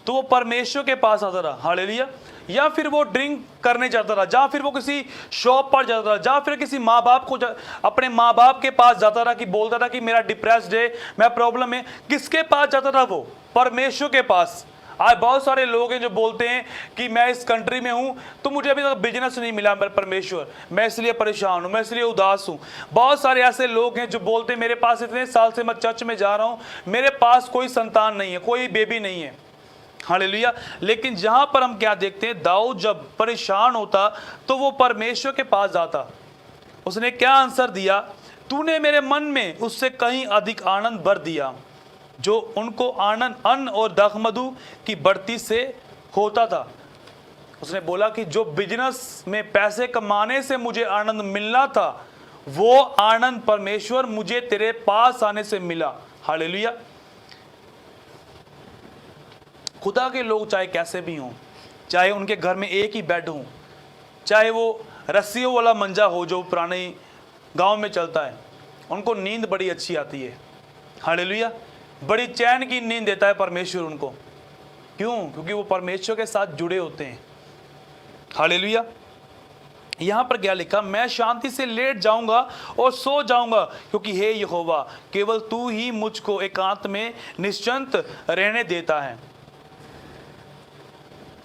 तो वो परमेश्वर के पास आता था। हालेलुया। या फिर वो ड्रिंक करने जाता था, या फिर वो किसी शॉप पर जाता था, या फिर किसी माँ बाप को अपने माँ बाप के पास जाता था, कि बोलता था कि मेरा डिप्रेस्ड है, मैं प्रॉब्लम है। किसके पास जाता था वो? परमेश्वर के पास। आज बहुत सारे लोग हैं जो बोलते हैं कि मैं इस कंट्री में हूं, तो मुझे अभी तक बिजनेस नहीं मिला परमेश्वर, मैं इसलिए परेशान हूं, मैं इसलिए उदास हूं। बहुत सारे ऐसे लोग हैं जो बोलते हैं मेरे पास इतने साल से मैं चर्च में जा रहा हूं, मेरे पास कोई संतान नहीं है, कोई बेबी नहीं है। हालेलुया। लेकिन जहां पर हम क्या देखते हैं, दाऊद जब परेशान होता तो वो परमेश्वर के पास जाता। उसने क्या आंसर दिया? तूने मेरे मन में उससे कहीं अधिक आनंद भर दिया, जो उनको आनंद अन्न और दाखमधु की बढ़ती से होता था। उसने बोला कि जो बिजनेस में पैसे कमाने से मुझे आनंद मिलना था, वो आनंद परमेश्वर मुझे तेरे पास आने से मिला। हालेलुया। खुदा के लोग चाहे कैसे भी हों, चाहे उनके घर में एक ही बेड हो, चाहे वो रस्सियों वाला मंजा हो जो पुराने गांव में चलता है, उनको नींद बड़ी अच्छी आती है। हालेलुया। बड़ी चैन की नींद देता है परमेश्वर उनको। क्यों? क्योंकि वो परमेश्वर के साथ जुड़े होते हैं। हालेलुया। यहां पर क्या लिखा? मैं शांति से लेट जाऊंगा और सो जाऊंगा, क्योंकि हे यहोवा केवल तू ही मुझको एकांत में निश्चिंत रहने देता है।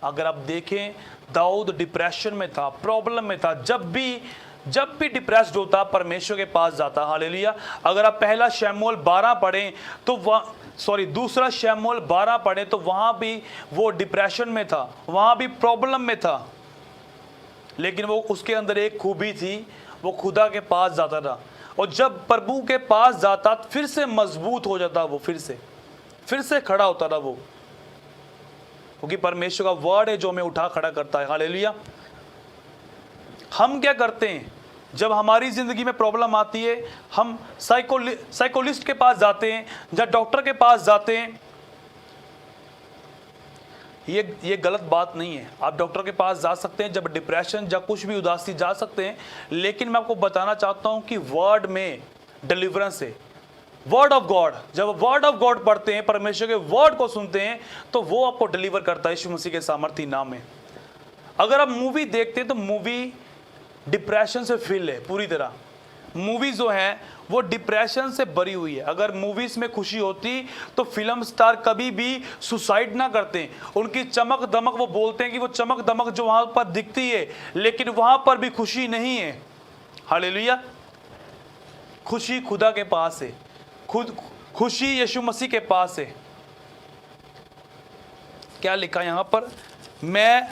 अगर आप देखें, दाऊद डिप्रेशन में था, प्रॉब्लम में था। जब भी डिप्रेस्ड होता परमेश्वर के पास जाता। हालेलुया। अगर आप पहला शमूएल 12 पढ़ें तो दूसरा शमूएल 12 पढ़ें तो वहां भी वो डिप्रेशन में था, वहां भी प्रॉब्लम में था, लेकिन वो उसके अंदर एक खूबी थी, वो खुदा के पास जाता था। और जब प्रभु के पास जाता फिर से मजबूत हो जाता, वो फिर से खड़ा होता था वो, क्योंकि परमेश्वर का वर्ड है जो हमें उठा खड़ा करता है। हालेलुया। हम क्या करते हैं जब हमारी जिंदगी में प्रॉब्लम आती है? हम साइकोलिस्ट के पास जाते हैं या डॉक्टर के पास जाते हैं। ये गलत बात नहीं है, आप डॉक्टर के पास जा सकते हैं जब डिप्रेशन या कुछ भी उदासी, जा सकते हैं। लेकिन मैं आपको बताना चाहता हूं कि वर्ड में डिलीवरेंस है। वर्ड ऑफ गॉड, जब वर्ड ऑफ गॉड पढ़ते हैं, परमेश्वर के वर्ड को सुनते हैं, तो वो आपको डिलीवर करता है यीशु मसीह के सामर्थी नाम में। अगर आप मूवी देखते हैं तो मूवी डिप्रेशन से फिल है पूरी तरह। मूवी जो है वो डिप्रेशन से भरी हुई है। अगर मूवीज में खुशी होती तो फिल्म स्टार कभी भी सुसाइड ना करते। उनकी चमक दमक, वो बोलते हैं कि वो चमक दमक जो वहां पर दिखती है, लेकिन वहां पर भी खुशी नहीं है। हालेलुया। खुशी खुदा के पास है, खुशी यीशु मसीह के पास है। क्या लिखा यहां पर? मैं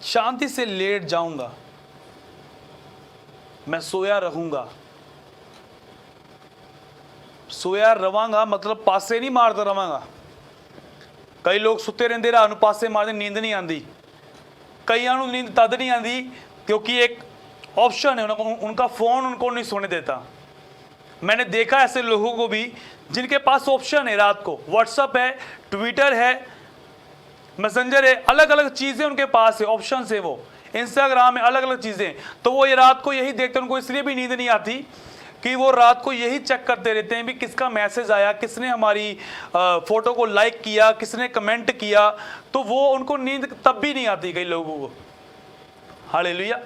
शांति से लेट जाऊंगा, मैं सोया रहूंगा। सोया रवांगा मतलब पासे नहीं मारता रवांगा। कई लोग सुते रहते रहा पासे मारते, नींद नहीं आती। कईयां नूं नींद तद नहीं आती क्योंकि एक ऑप्शन है, उनका फोन उनको नहीं सोने देता। मैंने देखा ऐसे लोगों को भी जिनके पास ऑप्शन है, रात को व्हाट्सएप है, ट्विटर है, मैसेंजर है, अलग अलग चीजें उनके पास है, ऑप्शन है, वो इंस्टाग्राम में अलग अलग चीजें। तो वो ये रात को यही देखते, उनको इसलिए भी नींद नहीं आती कि वो रात को यही चेक करते रहते हैं भी किसका मैसेज आया, किसने हमारी फोटो को लाइक किया, किसने कमेंट किया। तो वो उनको नींद तब भी नहीं आती कई लोगों को। हालेलुया।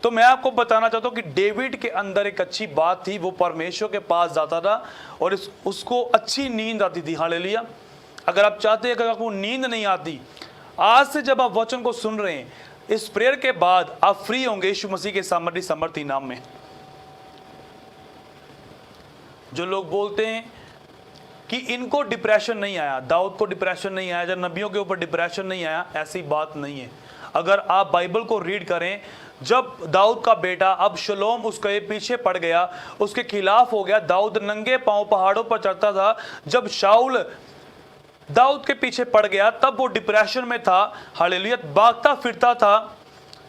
तो मैं आपको बताना चाहता हूं कि डेविड के अंदर एक अच्छी बात थी, वो परमेश्वर के पास जाता था और उसको अच्छी नींद आती थी। हालेलुया। अगर आप चाहते हैं, अगर आपको नींद नहीं आती, आज से जब आप वचन को सुन रहे हैं, इस प्रेयर के बाद आप फ्री होंगे यीशु मसीह के सामर्थी नाम में। जो लोग बोलते हैं कि इनको डिप्रेशन नहीं आया, दाऊद को डिप्रेशन नहीं आया, जब नबियों के ऊपर डिप्रेशन नहीं आया, ऐसी बात नहीं है। अगर आप बाइबल को रीड करें, जब दाऊद का बेटा अबशलोम उसके पीछे पड़ गया, उसके खिलाफ हो गया, दाऊद नंगे पांव पहाड़ों पर चढ़ता था, जब शाऊल दाऊद के पीछे पड़ गया तब वो डिप्रेशन में था। हालेलुया। भागता फिरता था।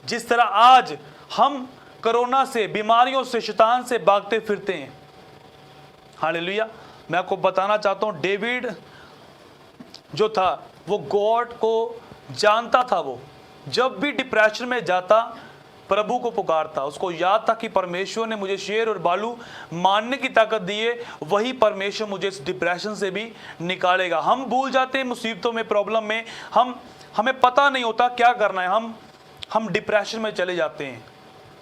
जिस तरह आज हम कोरोना से, बीमारियों से, शैतान से भागते फिरते हैं। हालेलुया। मैं आपको बताना चाहता हूं, डेविड जो था वो गॉड को जानता था। वो जब भी डिप्रेशन में जाता प्रभु को पुकारता। उसको याद था कि परमेश्वर ने मुझे शेर और भालू मारने की ताकत दी है, वही परमेश्वर मुझे इस डिप्रेशन से भी निकालेगा। हम भूल जाते हैं मुसीबतों में, प्रॉब्लम में, हमें पता नहीं होता क्या करना है, हम डिप्रेशन में चले जाते हैं।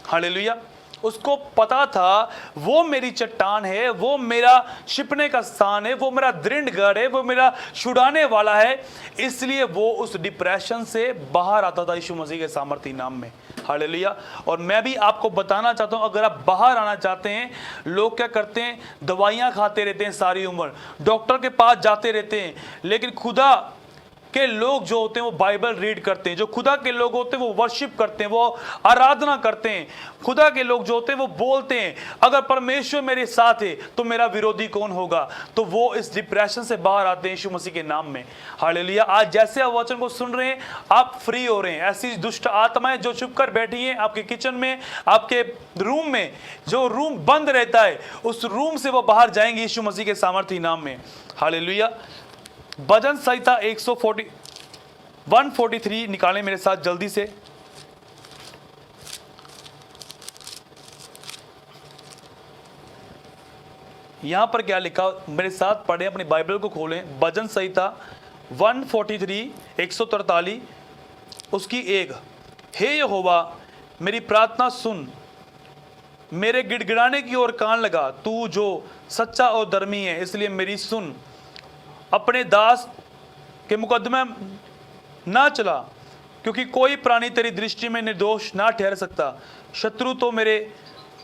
हालेलुया। उसको पता था वो मेरी चट्टान है, वो मेरा छिपने का स्थान है, वो मेरा दृढ़ गढ़ है, वो मेरा छुड़ाने वाला है। इसलिए वो उस डिप्रेशन से बाहर आता था यीशु मसीह के सामर्थी नाम में। हालेलुया। और मैं भी आपको बताना चाहता हूं, अगर आप बाहर आना चाहते हैं, लोग क्या करते हैं, दवाइयां खाते रहते हैं सारी उम्र, डॉक्टर के पास जाते रहते हैं, लेकिन खुदा के लोग जो होते हैं वो बाइबल रीड करते हैं, जो खुदा के लोग होते हैं वो वर्शिप करते हैं, वो आराधना करते हैं। खुदा के लोग जो होते हैं वो बोलते हैं अगर परमेश्वर मेरे साथ है तो मेरा विरोधी कौन होगा। तो वो इस डिप्रेशन से बाहर आते हैं यीशु मसीह के नाम में। हालेलुया। आज जैसे आप वचन को सुन रहे हैं आप फ्री हो रहे हैं। ऐसी दुष्ट आत्माएं जो छुप कर बैठी हैं आपके किचन में, आपके रूम में, जो रूम बंद रहता है उस रूम से वो बाहर जाएंगे यीशु मसीह के सामर्थ्य नाम में। हालेलुया। भजन संहिता 143 निकालें मेरे साथ जल्दी से। यहां पर क्या लिखा मेरे साथ पढ़ें, अपनी बाइबल को खोलें। भजन संहिता 143 143 उसकी 1। हे यहोवा मेरी प्रार्थना सुन, मेरे गिड़गिड़ाने की ओर कान लगा। तू जो सच्चा और धर्मी है इसलिए मेरी सुन। अपने दास के मुकदमे ना चला, क्योंकि कोई प्राणी तेरी दृष्टि में निर्दोष ना ठहर सकता। शत्रु तो मेरे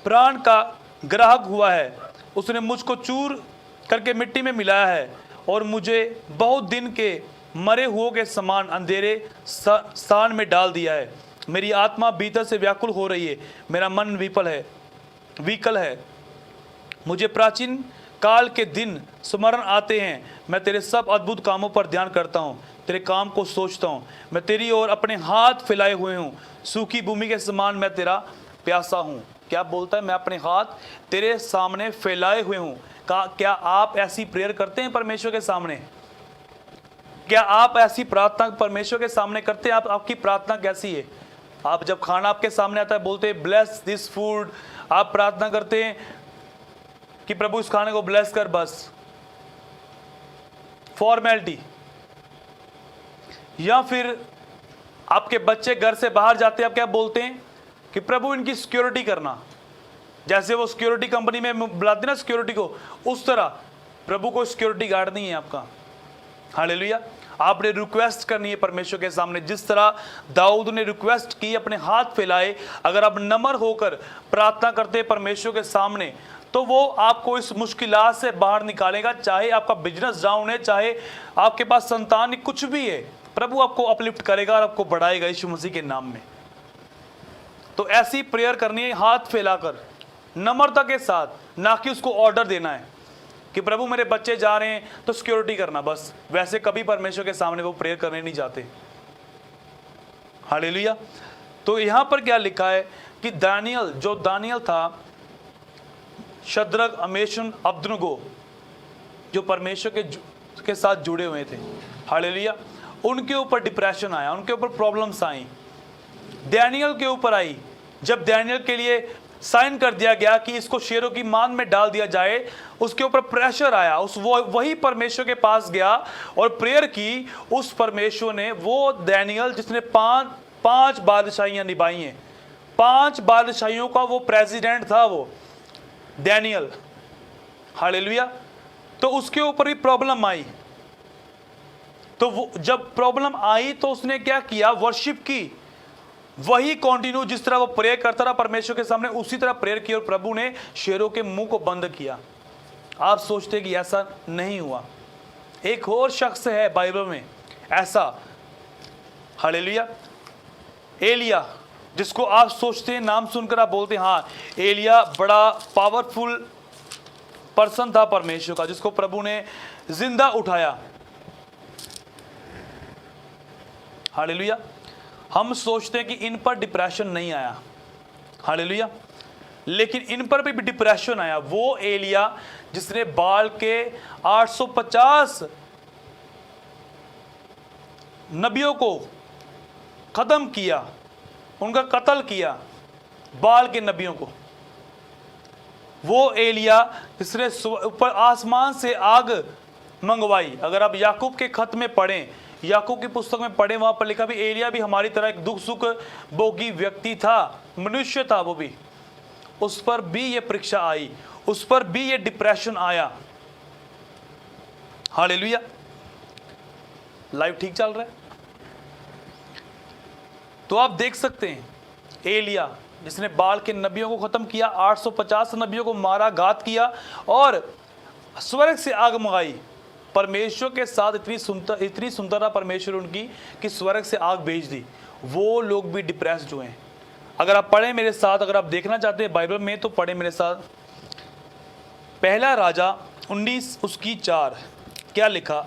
प्राण का ग्राहक हुआ है, उसने मुझको चूर करके मिट्टी में मिलाया है और मुझे बहुत दिन के मरे हुओं के समान अंधेरे स्थान में डाल दिया है। मेरी आत्मा भीतर से व्याकुल हो रही है, मेरा मन विकल है। मुझे प्राचीन काल के दिन स्मरण आते हैं। मैं तेरे सब अद्भुत कामों पर ध्यान करता हूँ, तेरे काम को सोचता हूँ। मैं तेरी ओर अपने हाथ फैलाए हुए हूँ, सूखी भूमि के समान मैं तेरा प्यासा हूँ। क्या बोलता है? मैं अपने हाथ तेरे सामने फैलाए हुए हूँ। क्या आप ऐसी प्रेयर करते हैं परमेश्वर के सामने? क्या आप ऐसी प्रार्थना परमेश्वर के सामने करते हैं? आपकी प्रार्थना कैसी है? आप जब खाना आपके सामने आता है बोलते हैं ब्लेस दिस फूड, आप प्रार्थना करते हैं कि प्रभु इस खाने को ब्लेस कर, बस फॉर्मेलिटी? या फिर आपके बच्चे घर से बाहर जाते हैं, आप क्या बोलते हैं कि प्रभु इनकी सिक्योरिटी करना, जैसे वो सिक्योरिटी कंपनी में बुलाते ना सिक्योरिटी को, उस तरह प्रभु को सिक्योरिटी गार्ड नहीं है आपका। हालेलुया। आपने रिक्वेस्ट करनी है परमेश्वर के सामने, जिस तरह दाऊद ने रिक्वेस्ट की, अपने हाथ फैलाए। अगर आप नम्र होकर प्रार्थना करते हैं परमेश्वर के सामने तो वो आपको इस मुश्किलात से बाहर निकालेगा। चाहे आपका बिजनेस डाउन है, चाहे आपके पास संतान कुछ भी है, प्रभु आपको अपलिफ्ट करेगा और आपको बढ़ाएगा यीशु मसीह के नाम में। तो ऐसी प्रेयर करनी है हाथ फैलाकर, नम्रता के साथ, ना कि उसको ऑर्डर देना है कि प्रभु मेरे बच्चे जा रहे हैं तो सिक्योरिटी करना, बस वैसे कभी परमेश्वर के सामने वो प्रेयर करने नहीं जाते। हालेलुया। तो यहां पर क्या लिखा है कि दानियल था, शद्रक, मेशक, अबेदनगो, जो परमेश्वर के साथ जुड़े हुए थे। हालेलुया। उनके ऊपर डिप्रेशन आया, उनके ऊपर प्रॉब्लम्स आई। दानियल के ऊपर आई जब दानियल के लिए साइन कर दिया गया कि इसको शेरों की मान में डाल दिया जाए, उसके ऊपर प्रेशर आया। वही परमेश्वर के पास गया और प्रेयर की। उस परमेश्वर ने वो दानियल जिसने पांच बादशाहियां निभाई हैं, 5 बादशाहियों का वो प्रेसिडेंट था वो दानियल। हालेलुया। तो उसके ऊपर भी प्रॉब्लम आई। तो वो जब प्रॉब्लम आई तो उसने क्या किया? वर्शिप की। वही कंटिन्यू जिस तरह वो प्रेयर करता रहा परमेश्वर के सामने, उसी तरह प्रेयर की और प्रभु ने शेरों के मुंह को बंद किया। आप सोचते कि ऐसा नहीं हुआ। एक और शख्स है बाइबल में ऐसा, हालेलुया, एलिया, जिसको आप सोचते हैं, नाम सुनकर आप बोलते हैं हाँ एलिया बड़ा पावरफुल पर्सन था परमेश्वर का, जिसको प्रभु ने जिंदा उठाया। हालेलुया। हम सोचते हैं कि इन पर डिप्रेशन नहीं आया। हालेलुया। लेकिन इन पर भी डिप्रेशन आया। वो एलिया जिसने बाल के 850 नबियों को खत्म किया, उनका कत्ल किया, बाल के नबियों को। वो एलिया जिसने ऊपर आसमान से आग मंगवाई। अगर आप याकूब के खत में पढ़ें, याकूब की पुस्तक में पढ़े, वहां पर लिखा भी एलिया भी हमारी तरह एक दुख सुख भोगी व्यक्ति था, मनुष्य था वो भी। उस पर भी ये परीक्षा आई, उस पर भी ये डिप्रेशन आया। हालेलुया। लाइव ठीक चल रहा है? तो आप देख सकते हैं एलिया जिसने बाल के नबियों को खत्म किया, 850 नबियों को मारा, घात किया और स्वर्ग से आग मंगाई। परमेश्वर के साथ इतनी सुंदरता परमेश्वर उनकी कि स्वर्ग से आग भेज दी। वो लोग भी डिप्रेस्ड हुए हैं। अगर आप पढ़ें मेरे साथ, अगर आप देखना चाहते हैं बाइबल में तो पढ़ें मेरे साथ। पहला राजा 19 उसकी 4 क्या लिखा?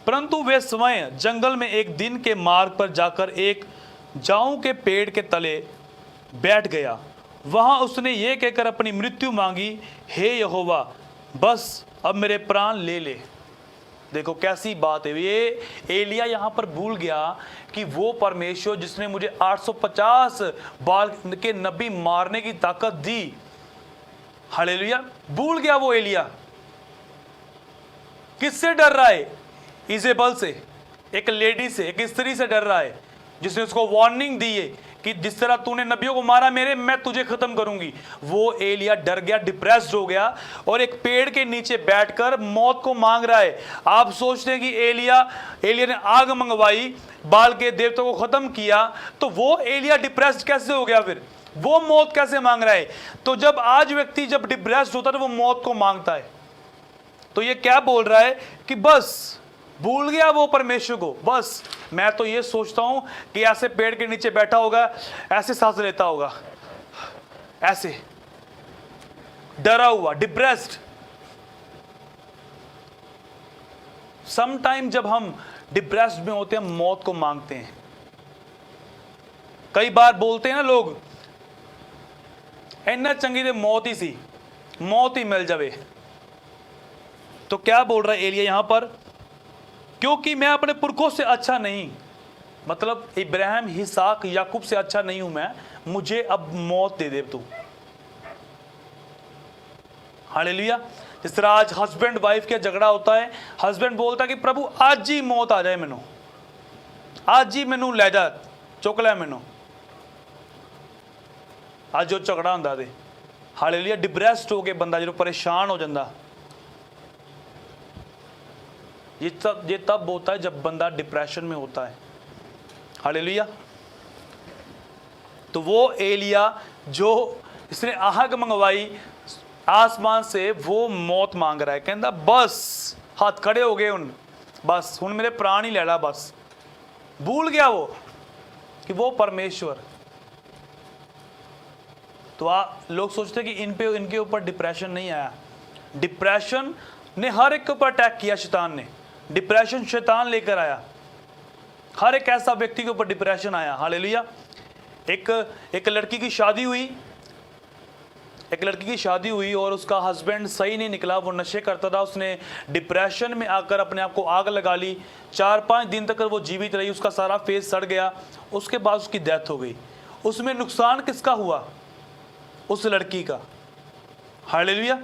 परंतु वे स्वयं जंगल में एक दिन के मार्ग पर जाकर एक जाऊ के पेड़ के तले बैठ गया। वहां उसने ये कहकर अपनी मृत्यु मांगी, हे यहोवा, बस अब मेरे प्राण ले ले। देखो कैसी बात है। ये एलिया यहाँ पर भूल गया कि वो परमेश्वर जिसने मुझे 850 बाल के नबी मारने की ताकत दी, हालेलुया, भूल गया वो एलिया। किससे डर रहा है? इजेबल से, एक लेडी से, एक स्त्री से डर रहा है जिसने उसको वार्निंग दी है कि जिस तरह तूने नबियों को मारा मेरे, मैं तुझे खत्म करूंगी। वो एलिया डर गया, डिप्रेस्ड हो गया और एक पेड़ के नीचे बैठकर मौत को मांग रहा है। आप सोचते हैं कि एलिया ने आग मंगवाई, बाल के देवताओं को खत्म किया, तो वो एलिया डिप्रेस्ड कैसे हो गया? फिर वो मौत कैसे मांग रहा है? तो जब आज व्यक्ति जब डिप्रेस्ड होता है तो वो मौत को मांगता है। तो ये क्या बोल रहा है कि बस भूल गया वो परमेश्वर को। बस मैं तो ये सोचता हूं कि ऐसे पेड़ के नीचे बैठा होगा, ऐसे सांस लेता होगा, ऐसे डरा हुआ, डिप्रेस्ड। समटाइम जब हम डिप्रेस्ड में होते हैं, हम मौत को मांगते हैं। कई बार बोलते हैं ना लोग, इन्ना चंगी तो मौत ही सी, मौत ही मिल जावे। तो क्या बोल रहा है एलिया यहां पर? क्योंकि मैं अपने पुरखों से अच्छा नहीं, मतलब इब्राहिम, इसहाक, याकूब से अच्छा नहीं हूं मैं, मुझे अब मौत दे दे तू। हालेलुया। जिस तरह आज हस्बैंड वाइफ का झगड़ा होता है, हस्बैंड बोलता है कि प्रभु आज ही मौत आ जाए मैनू, आज ही मैनू ले जा, चुक लै मैनू। आज जो झगड़ा होंदा ते, हालेलुया, डिप्रेस्ड हो के बंदा जो परेशान हो जाता, ये तब होता है जब बंदा डिप्रेशन में होता है। हालेलुया। तो वो एलिया जो इसने आग मंगवाई आसमान से, वो मौत मांग रहा है। कहता बस हाथ खड़े हो गए उन, बस हुन मेरे प्राण ही ले ला। बस भूल गया वो कि वो परमेश्वर। तो लोग सोचते कि इनके ऊपर डिप्रेशन नहीं आया। डिप्रेशन ने हर एक के ऊपर अटैक किया, शैतान ने। डिप्रेशन शैतान लेकर आया, हर एक ऐसा व्यक्ति के ऊपर डिप्रेशन आया। हालेलुया। एक लड़की की शादी हुई और उसका हस्बैंड सही नहीं निकला, वो नशे करता था। उसने डिप्रेशन में आकर अपने आप को आग लगा ली। 4-5 दिन तक वो जीवित रही, उसका सारा फेस सड़ गया, उसके बाद उसकी डेथ हो गई। उसमें नुकसान किसका हुआ? उस लड़की का। हालेलुया।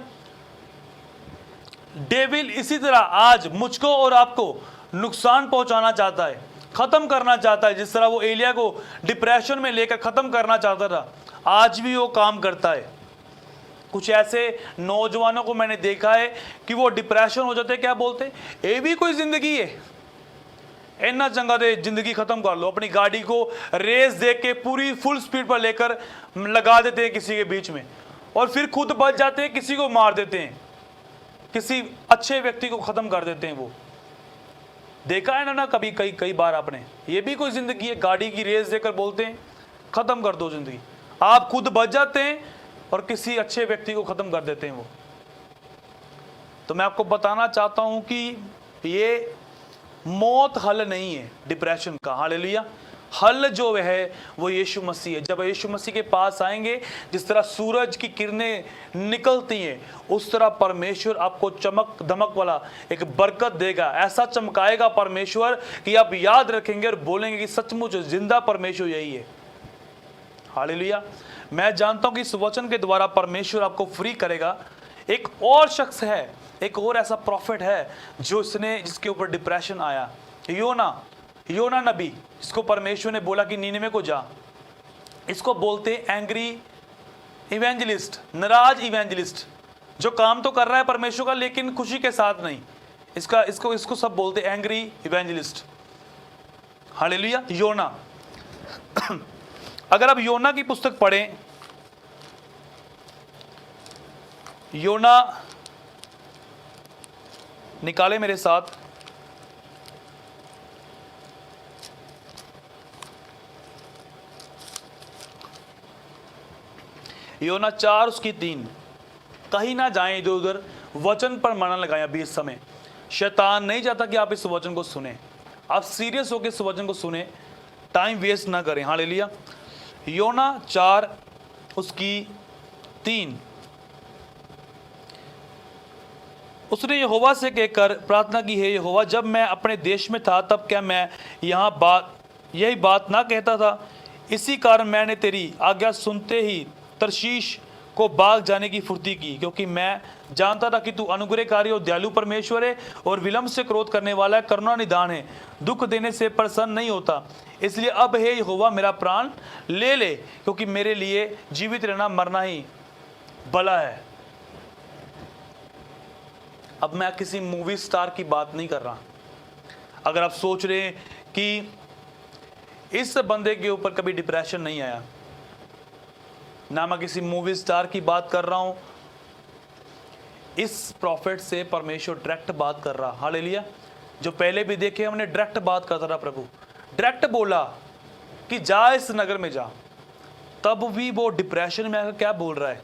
डेविल इसी तरह आज मुझको और आपको नुकसान पहुंचाना चाहता है, खत्म करना चाहता है। जिस तरह वो एलिया को डिप्रेशन में लेकर खत्म करना चाहता था, आज भी वो काम करता है। कुछ ऐसे नौजवानों को मैंने देखा है कि वो डिप्रेशन हो जाते, क्या बोलते, ये भी कोई जिंदगी है, इन्ना चंगा दे जिंदगी खत्म कर लो। अपनी गाड़ी को रेस देख के पूरी फुल स्पीड पर लेकर लगा देते हैं किसी के बीच में, और फिर खुद बच जाते हैं, किसी को मार देते हैं, किसी अच्छे व्यक्ति को खत्म कर देते हैं। वो देखा है ना कभी कई बार आपने। ये भी कोई जिंदगी है? गाड़ी की रेस देकर बोलते हैं खत्म कर दो जिंदगी। आप खुद बच जाते हैं और किसी अच्छे व्यक्ति को खत्म कर देते हैं वो। तो मैं आपको बताना चाहता हूं कि ये मौत हल नहीं है डिप्रेशन का। हालेलुया। हल जो है वो यीशु मसीह है। जब यीशु मसीह के पास आएंगे, जिस तरह सूरज की किरणें निकलती हैं, उस तरह परमेश्वर आपको चमक धमक वाला एक बरकत देगा। ऐसा चमकाएगा परमेश्वर कि आप याद रखेंगे और बोलेंगे कि सचमुच जिंदा परमेश्वर यही है। हालेलुया। मैं जानता हूं कि इस वचन के द्वारा परमेश्वर आपको फ्री करेगा। एक और शख्स है, एक और ऐसा प्रॉफिट है जिसके ऊपर डिप्रेशन आया, योना नबी, जिसको परमेश्वर ने बोला कि नीनिवे को जा। इसको बोलते हैं एंग्री इवेंजलिस्ट, नाराज इवेंजलिस्ट, जो काम तो कर रहा है परमेश्वर का लेकिन खुशी के साथ नहीं। इसको सब बोलते हैं एंग्री इवेंजलिस्ट। हालेलुया। योना अगर आप योना की पुस्तक पढ़ें, निकाले मेरे साथ योना 4 उसकी 3। कहीं ना जाएं इधर उधर, वचन पर मन लगाएं अभी इस समय। शैतान नहीं चाहता कि आप इस वचन को सुने, आप सीरियस होकर इस वचन को सुने, टाइम वेस्ट ना करें। हालेलुया। योना 4 उसकी 3। उसने यहोवा से कहकर प्रार्थना की, है यहोवा, जब मैं अपने देश में था तब क्या मैं यही बात ना कहता था? इसी कारण मैंने तेरी आज्ञा सुनते ही तरशीश को भाग जाने की फुर्ती की, क्योंकि मैं जानता था कि तू अनुग्रहकारी और दयालु परमेश्वर है और विलंब से क्रोध करने वाला है, करुणा निदान है, दुख देने से प्रसन्न नहीं होता। इसलिए अब हे यहोवा मेरा प्राण ले ले, क्योंकि मेरे लिए जीवित रहना मरना ही भला है। अब मैं किसी मूवी स्टार की बात नहीं कर रहा। अगर आप सोच रहे हैं कि इस बंदे के ऊपर कभी डिप्रेशन नहीं आया, ना मैं किसी मूवी स्टार की बात कर रहा हूं, इस प्रॉफिट से परमेश्वर डायरेक्ट बात कर रहा। हालेलुया। जो पहले भी देखे हमने, डायरेक्ट बात करता रहा प्रभु, डायरेक्ट बोला कि जा इस नगर में जा। तब भी वो डिप्रेशन में आकर क्या बोल रहा है?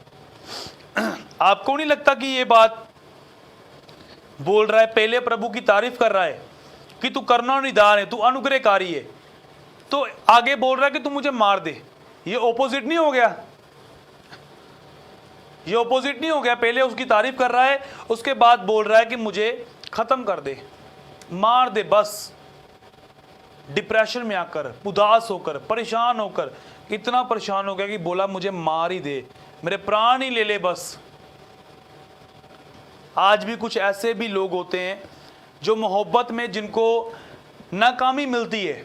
आपको नहीं लगता कि ये बात बोल रहा है, पहले प्रभु की तारीफ कर रहा है कि तू करुणा निदान है, तू अनुग्रहकारी है, तो आगे बोल रहा है कि तू मुझे मार दे। ये ऑपोजिट नहीं हो गया? ये ऑपोजिट नहीं हो गया? पहले उसकी तारीफ कर रहा है, उसके बाद बोल रहा है कि मुझे खत्म कर दे, मार दे बस। डिप्रेशन में आकर, उदास होकर, परेशान होकर, इतना परेशान हो गया कि बोला मुझे मार ही दे, मेरे प्राण ही ले ले बस। आज भी कुछ ऐसे भी लोग होते हैं जो मोहब्बत में जिनको नाकामी मिलती है,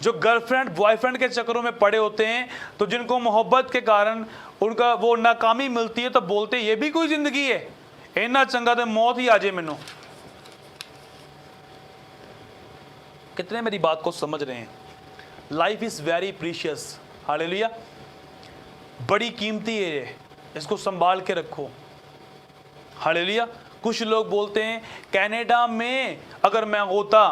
जो गर्लफ्रेंड बॉयफ्रेंड के चक्करों में पड़े होते हैं, तो जिनको मोहब्बत के कारण उनका वो नाकामी मिलती है, तो बोलते ये भी कोई जिंदगी है, इन्ना चंगा तो मौत ही आ जाए मैनू। कितने मेरी बात को समझ रहे हैं? Life is very precious. Hallelujah. बड़ी कीमती है ये, इसको संभाल के रखो। हालेलुया। कुछ लोग बोलते हैं कनाडा में अगर मैं होता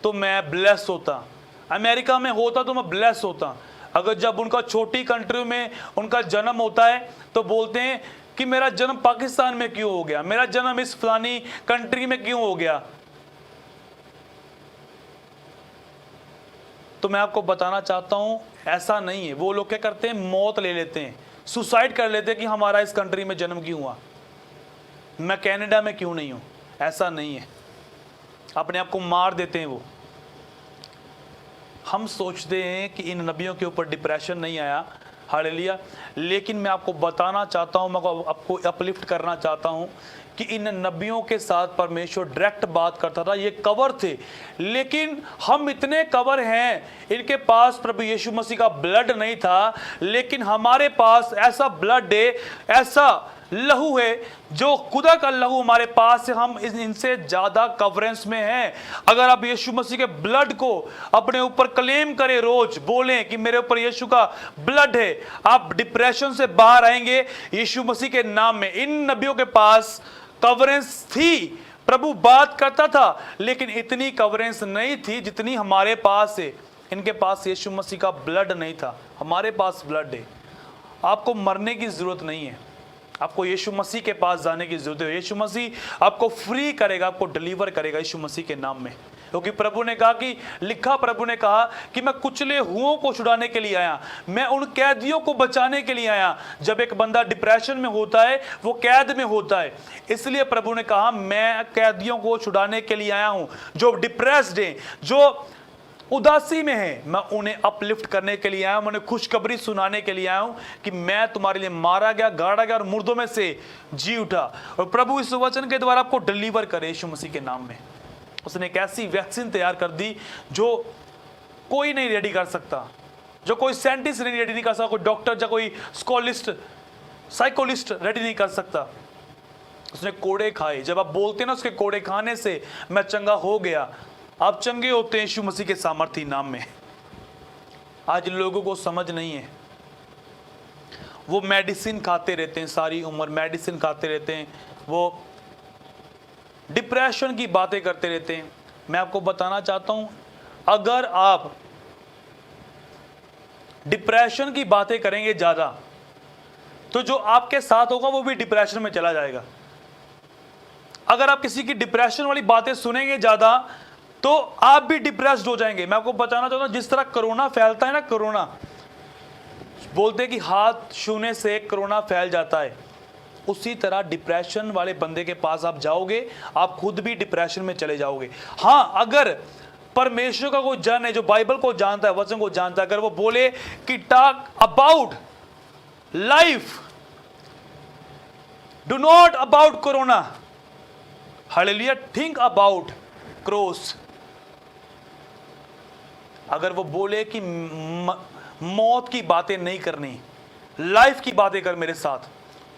तो मैं ब्लेस होता, अमेरिका में होता तो मैं ब्लेस होता। अगर जब उनका छोटी कंट्री में उनका जन्म होता है तो बोलते हैं कि मेरा जन्म पाकिस्तान में क्यों हो गया, मेरा जन्म इस फलानी कंट्री में क्यों हो गया। तो मैं आपको बताना चाहता हूं ऐसा नहीं है। वो लोग क्या करते हैं, मौत ले लेते हैं, सुसाइड कर लेते हैं कि हमारा इस कंट्री में जन्म क्यों हुआ, मैं कनाडा में क्यों नहीं हूं। ऐसा नहीं है, अपने आप को मार देते हैं वो। हम सोचते हैं कि इन नबियों के ऊपर डिप्रेशन नहीं आया। हालेलुया। लेकिन मैं आपको बताना चाहता हूं, मैं आपको अपलिफ्ट करना चाहता हूं कि इन नबियों के साथ परमेश्वर डायरेक्ट बात करता था। ये कवर थे, लेकिन हम इतने कवर हैं, इनके पास प्रभु यीशु मसीह का ब्लड नहीं था, लेकिन हमारे पास ऐसा ब्लड है, ऐसा लहू है, जो खुदा का लहू हमारे पास है। हम इनसे ज्यादा कवरेंस में हैं। अगर आप यीशु मसीह के ब्लड को अपने ऊपर क्लेम करें, रोज बोलें कि मेरे ऊपर यीशु का ब्लड है, आप डिप्रेशन से बाहर आएंगे यीशु मसीह के नाम में। इन नबियों के पास कवरेंस थी, प्रभु बात करता था, लेकिन इतनी कवरेंस नहीं थी जितनी हमारे पास है। इनके पास यीशु मसीह का ब्लड नहीं था, हमारे पास ब्लड है। आपको मरने की जरूरत नहीं है, आपको यीशु मसीह के पास जाने की जरूरत है। यीशु मसीह आपको फ्री करेगा, आपको डिलीवर करेगा यीशु मसीह के नाम में। क्योंकि प्रभु ने कहा कि लिखा, प्रभु ने कहा कि मैं कुचले हुओं को छुड़ाने के लिए आया, मैं उन कैदियों को बचाने के लिए आया। जब एक बंदा डिप्रेशन में होता है, वो कैद में होता है, इसलिए प्रभु ने कहा मैं कैदियों को छुड़ाने के लिए आया हूं। जो डिप्रेस्ड हैं, जो उदासी में है, मैं उन्हें अपलिफ्ट करने के लिए आया हूं, उन्हें खुशखबरी सुनाने के लिए आया हूं कि मैं तुम्हारे लिए मारा गया, गाड़ा गया और मुर्दों में से जी उठा। और प्रभु इस वचन के द्वारा आपको डिलीवर करे यीशु मसीह के नाम में। उसने एक ऐसी वैक्सीन तैयार कर दी जो कोई नहीं रेडी कर सकता, जो कोई साइंटिस्ट नहीं रेडी नहीं कर सकता, कोई डॉक्टर या कोई स्कॉलिस्ट साइकोलिस्ट रेडी नहीं कर सकता। उसने कोड़े खाए। जब आप बोलते हैं ना उसके कोड़े खाने से मैं चंगा हो गया, आप चंगे होते हैं यीशु मसीह के सामर्थी नाम में। आज लोगों को समझ नहीं है, वो मेडिसिन खाते रहते हैं, सारी उम्र मेडिसिन खाते रहते हैं। वो डिप्रेशन की बातें करते रहते हैं। मैं आपको बताना चाहता हूं, अगर आप डिप्रेशन की बातें करेंगे ज्यादा, तो जो आपके साथ होगा वो भी डिप्रेशन में चला जाएगा। अगर आप किसी की डिप्रेशन वाली बातें सुनेंगे ज्यादा, तो आप भी डिप्रेस्ड हो जाएंगे। मैं आपको बताना चाहता हूं, जिस तरह कोरोना फैलता है ना, कोरोना बोलते हैं कि हाथ छूने से कोरोना फैल जाता है, उसी तरह डिप्रेशन वाले बंदे के पास आप जाओगे, आप खुद भी डिप्रेशन में चले जाओगे। हां, अगर परमेश्वर का कोई जन है जो बाइबल को जानता है, वचन को जानता है, अगर वो बोले कि talk about life, do not about corona, hallelujah, think about cross. अगर वो बोले कि मौत की बातें नहीं करनी, लाइफ की बातें कर मेरे साथ,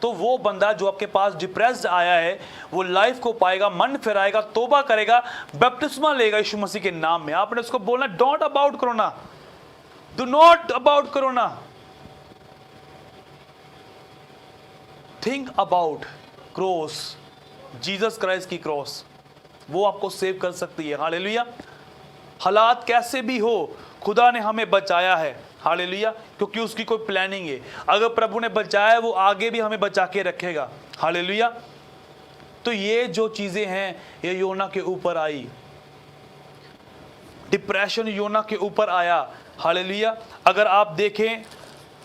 तो वो बंदा जो आपके पास डिप्रेस्ड आया है, वो लाइफ को पाएगा, मन फिराएगा, तौबा करेगा, बपतिस्मा लेगा यीशु मसीह के नाम में। आपने उसको बोलना, don't about corona, do not about corona, think about cross, Jesus Christ की क्रॉस, वो आपको सेव कर सकती है। हालेलुया। हालात कैसे भी हो, खुदा ने हमें बचाया है, हालेलुया, क्योंकि उसकी कोई प्लानिंग है। अगर प्रभु ने बचाया, वो आगे भी हमें बचा के रखेगा, हालेलुया। तो ये जो चीजें हैं, ये योना के ऊपर आई, डिप्रेशन योना के ऊपर आया, हालेलुया। अगर आप देखें,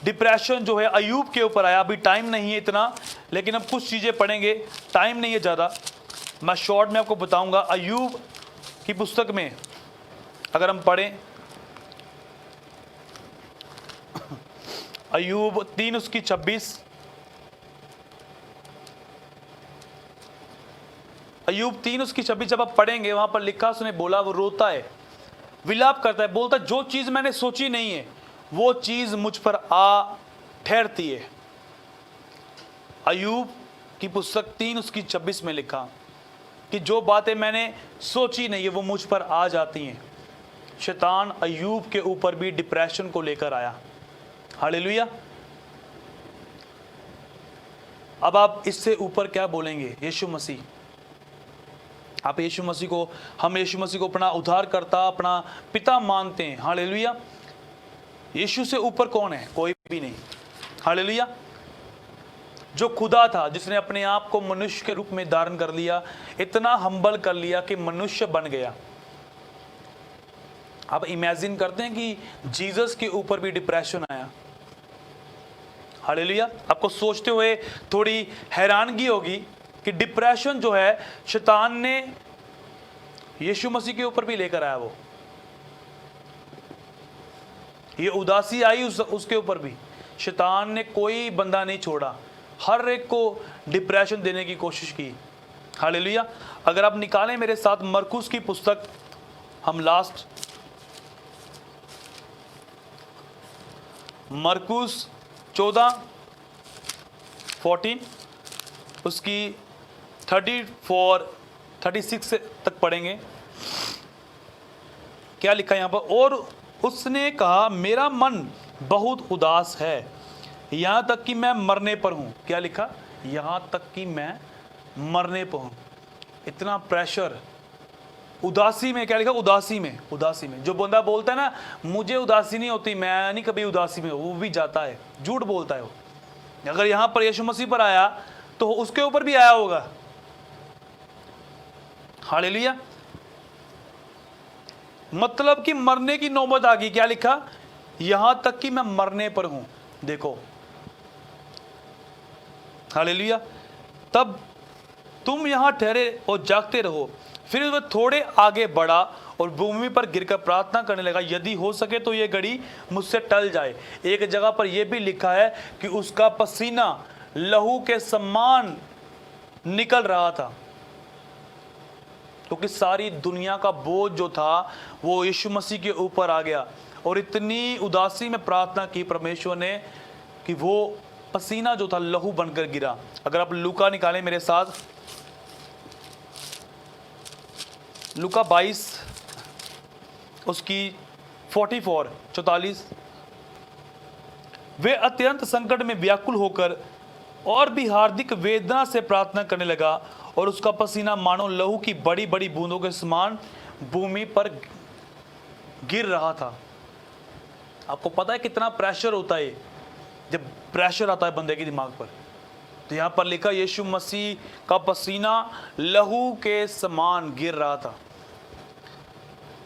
डिप्रेशन जो है अय्यूब के ऊपर आया। अभी टाइम नहीं है इतना, लेकिन हम कुछ चीजें पढ़ेंगे, टाइम नहीं है ज्यादा, मैं शॉर्ट में आपको बताऊंगा। अय्यूब की पुस्तक में अगर हम पढ़ें, अय्यूब 3:26, अय्यूब 3:26 जब आप पढ़ेंगे, वहां पर लिखा, उसने बोला, वो रोता है, विलाप करता है, बोलता, जो चीज मैंने सोची नहीं है वो चीज मुझ पर आ ठहरती है। अय्यूब की पुस्तक 3:26 में लिखा कि जो बातें मैंने सोची नहीं है वो मुझ पर आ जाती हैं। शैतान अय्यूब के ऊपर भी डिप्रेशन को लेकर आया, हालेलुया। अब आप इससे ऊपर क्या बोलेंगे? यीशु मसीह, आप यीशु मसीह को, हम यीशु मसीह को अपना उद्धारकर्ता, अपना पिता मानते हैं, हालेलुया। यीशु से ऊपर कौन है? कोई भी नहीं, हालेलुया। जो खुदा था, जिसने अपने आप को मनुष्य के रूप में धारण कर लिया, इतना हम्बल कर लिया कि मनुष्य बन गया। आप इमेजिन करते हैं कि जीसस के ऊपर भी डिप्रेशन आया, हालेलुया। आपको सोचते हुए थोड़ी हैरानगी होगी कि डिप्रेशन जो है शैतान ने यीशु मसीह के ऊपर भी लेकर आया। वो ये उदासी आई उसके ऊपर भी। शैतान ने कोई बंदा नहीं छोड़ा, हर एक को डिप्रेशन देने की कोशिश की, हालेलुया। अगर आप निकालें मेरे साथ मरकुस की पुस्तक, हम लास्ट मरकुस 14 उसकी 34-36 तक पढ़ेंगे। क्या लिखा यहां पर? और उसने कहा, मेरा मन बहुत उदास है, यहां तक कि मैं मरने पर हूं। क्या लिखा? यहां तक कि मैं मरने पर हूं। इतना प्रेशर, उदासी में। क्या लिखा? उदासी में। उदासी में जो बंदा बोलता है ना, मुझे उदासी नहीं होती, मैं नहीं कभी उदासी में, वो भी जाता है, झूठ बोलता है वो। अगर यहां पर यीशु मसीह पर आया तो उसके ऊपर भी आया होगा, हालेलुया। मतलब कि मरने की नौबत आ गई। क्या लिखा? यहां तक कि मैं मरने पर हूं। देखो, हालेलुया। तब तुम यहां ठहरे और जागते रहो। फिर वह थोड़े आगे बढ़ा और भूमि पर गिरकर प्रार्थना करने लगा, यदि हो सके तो ये घड़ी मुझसे टल जाए। एक जगह पर यह भी लिखा है कि उसका पसीना लहू के समान निकल रहा था, क्योंकि सारी दुनिया का बोझ जो था वो यीशु मसीह के ऊपर आ गया। और इतनी उदासी में प्रार्थना की परमेश्वर ने कि वो पसीना जो था लहू बनकर गिरा। अगर आप लूका निकालें मेरे साथ, लूका 22 उसकी 44 वे अत्यंत संकट में व्याकुल होकर और भी हार्दिक वेदना से प्रार्थना करने लगा और उसका पसीना मानो लहू की बड़ी बड़ी बूंदों के समान भूमि पर गिर रहा था। आपको पता है कितना प्रेशर होता है जब प्रेशर आता है बंदे के दिमाग पर। तो यहां पर लिखा यीशु मसीह का पसीना लहू के समान गिर रहा था।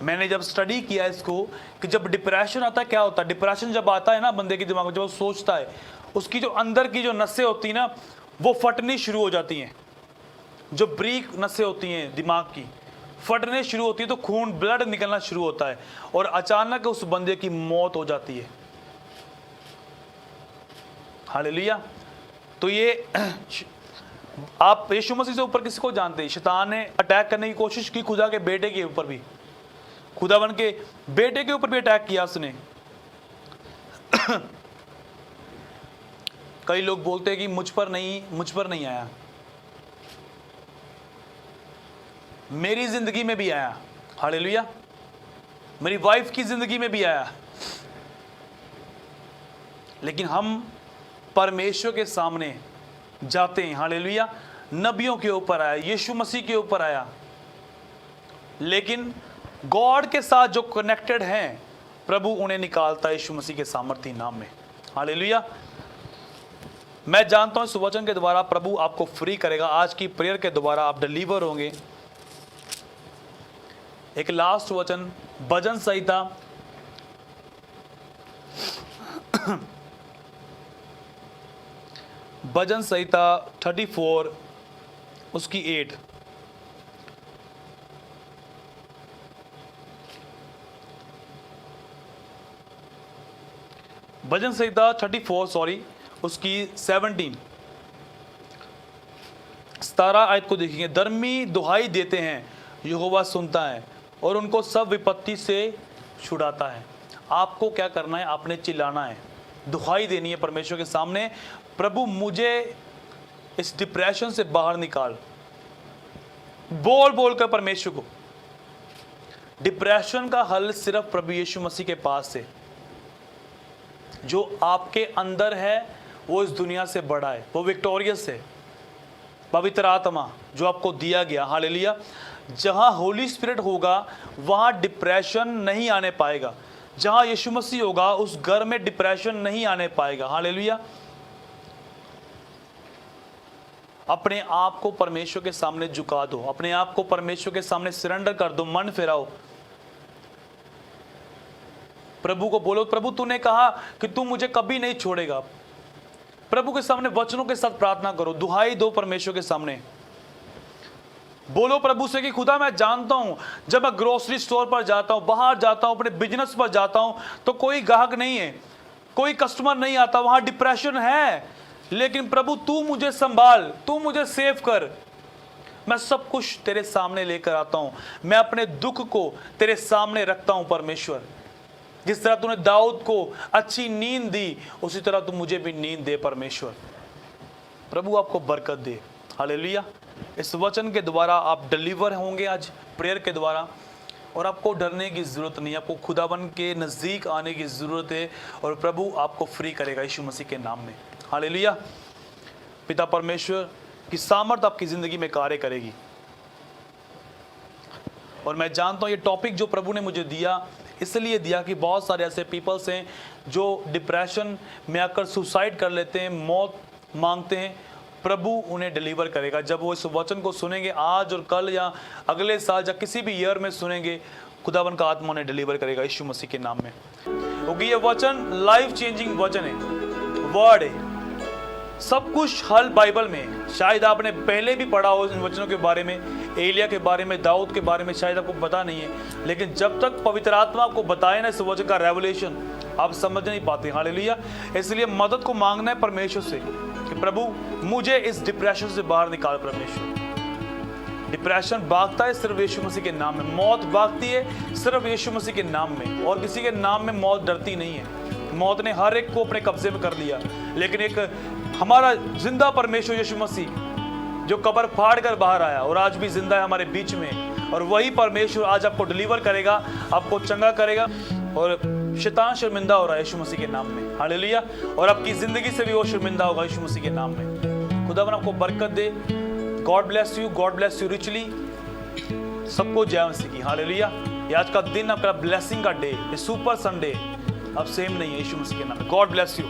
मैंने जब स्टडी किया इसको कि जब डिप्रेशन आता है क्या होता है, डिप्रेशन जब आता है ना बंदे के दिमाग में, जब वो सोचता है उसकी जो अंदर की जो नसें होती हैं ना वो फटनी शुरू हो जाती हैं। जो ब्रीक नसें होती हैं दिमाग की फटने शुरू होती है, तो खून ब्लड निकलना शुरू होता है और अचानक उस बंदे की मौत हो जाती है। हालेलुया। तो ये आप यीशु मसीह से ऊपर किसी को जानते हैं, शैतान ने अटैक करने की कोशिश की खुदा के बेटे के ऊपर भी, खुदावन के बेटे के ऊपर भी अटैक किया उसने। कई लोग बोलते हैं कि मुझ पर नहीं आया, मेरी जिंदगी में भी आया। हालेलुया। मेरी वाइफ की जिंदगी में भी आया। लेकिन हम परमेश्वर के सामने जाते हैं। हालेलुया। नबियों के ऊपर आया, यीशु मसीह के ऊपर आया, लेकिन गॉड के साथ जो कनेक्टेड हैं प्रभु उन्हें निकालता है यीशु मसीह के सामर्थी नाम में। हालेलुया। मैं जानता हूं इस वचन के द्वारा प्रभु आपको फ्री करेगा। आज की प्रेयर के द्वारा आप डिलीवर होंगे। एक लास्ट वचन भजन संहिता भजन संहिता 34 उसकी 8। भजन संहिता 34 उसकी 17 आयत को देखिए। धर्मी दुहाई देते हैं, यहोवा सुनता है और उनको सब विपत्ति से छुड़ाता है। आपको क्या करना है? आपने चिल्लाना है, दुहाई देनी है परमेश्वर के सामने, प्रभु मुझे इस डिप्रेशन से बाहर निकाल। बोल बोल कर परमेश्वर को। डिप्रेशन का हल सिर्फ प्रभु यीशु मसीह के पास है। जो आपके अंदर है वो इस दुनिया से बड़ा है, वो विक्टोरियस है। पवित्र आत्मा जो आपको दिया गया, हालेलुया। जहां होली स्पिरिट होगा वहां डिप्रेशन नहीं आने पाएगा। जहां यीशु मसीह होगा उस घर में डिप्रेशन नहीं आने पाएगा। हालेलुया। अपने आप को परमेश्वर के सामने झुका दो, अपने आप को परमेश्वर के सामने सरेंडर कर दो, मन फिराओ। प्रभु को बोलो, प्रभु तूने कहा कि तू मुझे कभी नहीं छोड़ेगा। प्रभु के सामने वचनों के साथ प्रार्थना करो, दुहाई दो परमेश्वर के सामने। बोलो प्रभु से कि खुदा मैं जानता हूं जब मैं ग्रोसरी स्टोर पर जाता हूं, बाहर जाता हूं, अपने बिजनेस पर जाता हूं तो कोई ग्राहक नहीं है, कोई कस्टमर नहीं आता, वहां डिप्रेशन है। लेकिन प्रभु तू मुझे संभाल, तू मुझे सेव कर। मैं सब कुछ तेरे सामने लेकर आता हूं, मैं अपने दुख को तेरे सामने रखता हूं परमेश्वर। जिस तरह तूने दाऊद को अच्छी नींद दी उसी तरह तू मुझे भी नींद दे परमेश्वर। प्रभु आपको बरकत दे। हालेलुया। इस वचन के द्वारा आप डिलीवर होंगे आज प्रेयर के द्वारा, और आपको डरने की जरूरत नहीं, आपको खुदावन के नजदीक आने की जरूरत है और प्रभु आपको फ्री करेगा यीशु मसीह के नाम में। हालेलुया। पिता परमेश्वर की सामर्थ आपकी जिंदगी में कार्य करेगी। और मैं जानता हूं ये टॉपिक जो प्रभु ने मुझे दिया इसलिए दिया कि बहुत सारे ऐसे पीपल्स हैं जो डिप्रेशन में आकर सुसाइड कर लेते हैं, मौत मांगते हैं। प्रभु उन्हें डिलीवर करेगा जब वो इस वचन को सुनेंगे, आज और कल या अगले साल या किसी भी ईयर में सुनेंगे। खुदावन का आत्मा उन्हें डिलीवर करेगा यीशु मसीह के नाम में, क्योंकि ये वचन लाइफ चेंजिंग वचन है, वर्ड है। सब कुछ हल बाइबल में है। शायद आपने पहले भी पढ़ा हो इन वचनों के बारे में, एलिया के बारे में, दाऊद के बारे में, शायद आपको पता नहीं है। लेकिन जब तक पवित्र आत्मा आपको बताए ना इस वचन का रेवलेशन, आप समझ नहीं पाते। हालेलुया। इसलिए मदद को मांगना है परमेश्वर से कि प्रभु मुझे इस डिप्रेशन से बाहर निकाल। परमेश्वर, डिप्रेशन भागता है सिर्फ यीशु मसीह के नाम में, मौत भागती है सिर्फ यीशु मसीह के नाम में, और किसी के नाम में मौत डरती नहीं है। मौत ने हर एक को अपने कब्जे में कर लिया, लेकिन एक हमारा जिंदा परमेश्वर यीशु मसीह जो कब्र फाड़ कर बाहर आया और आज भी जिंदा है हमारे बीच में, और वही परमेश्वर आज आपको डिलीवर करेगा, आपको चंगा करेगा। और शैतान शर्मिंदा हो रहा है यीशु मसीह के नाम में, हालेलुया। और आपकी जिंदगी से भी वो शर्मिंदा होगा यीशु मसीह के नाम में। खुदावन आपको बरकत दे। God bless you richly. सबको जय मसीह की, हालेलुया। ये आज का दिन आपका ब्लेसिंग का डे, सुपर संडे अब सेम नहीं है यीशु मसीह के नाम में। God bless you.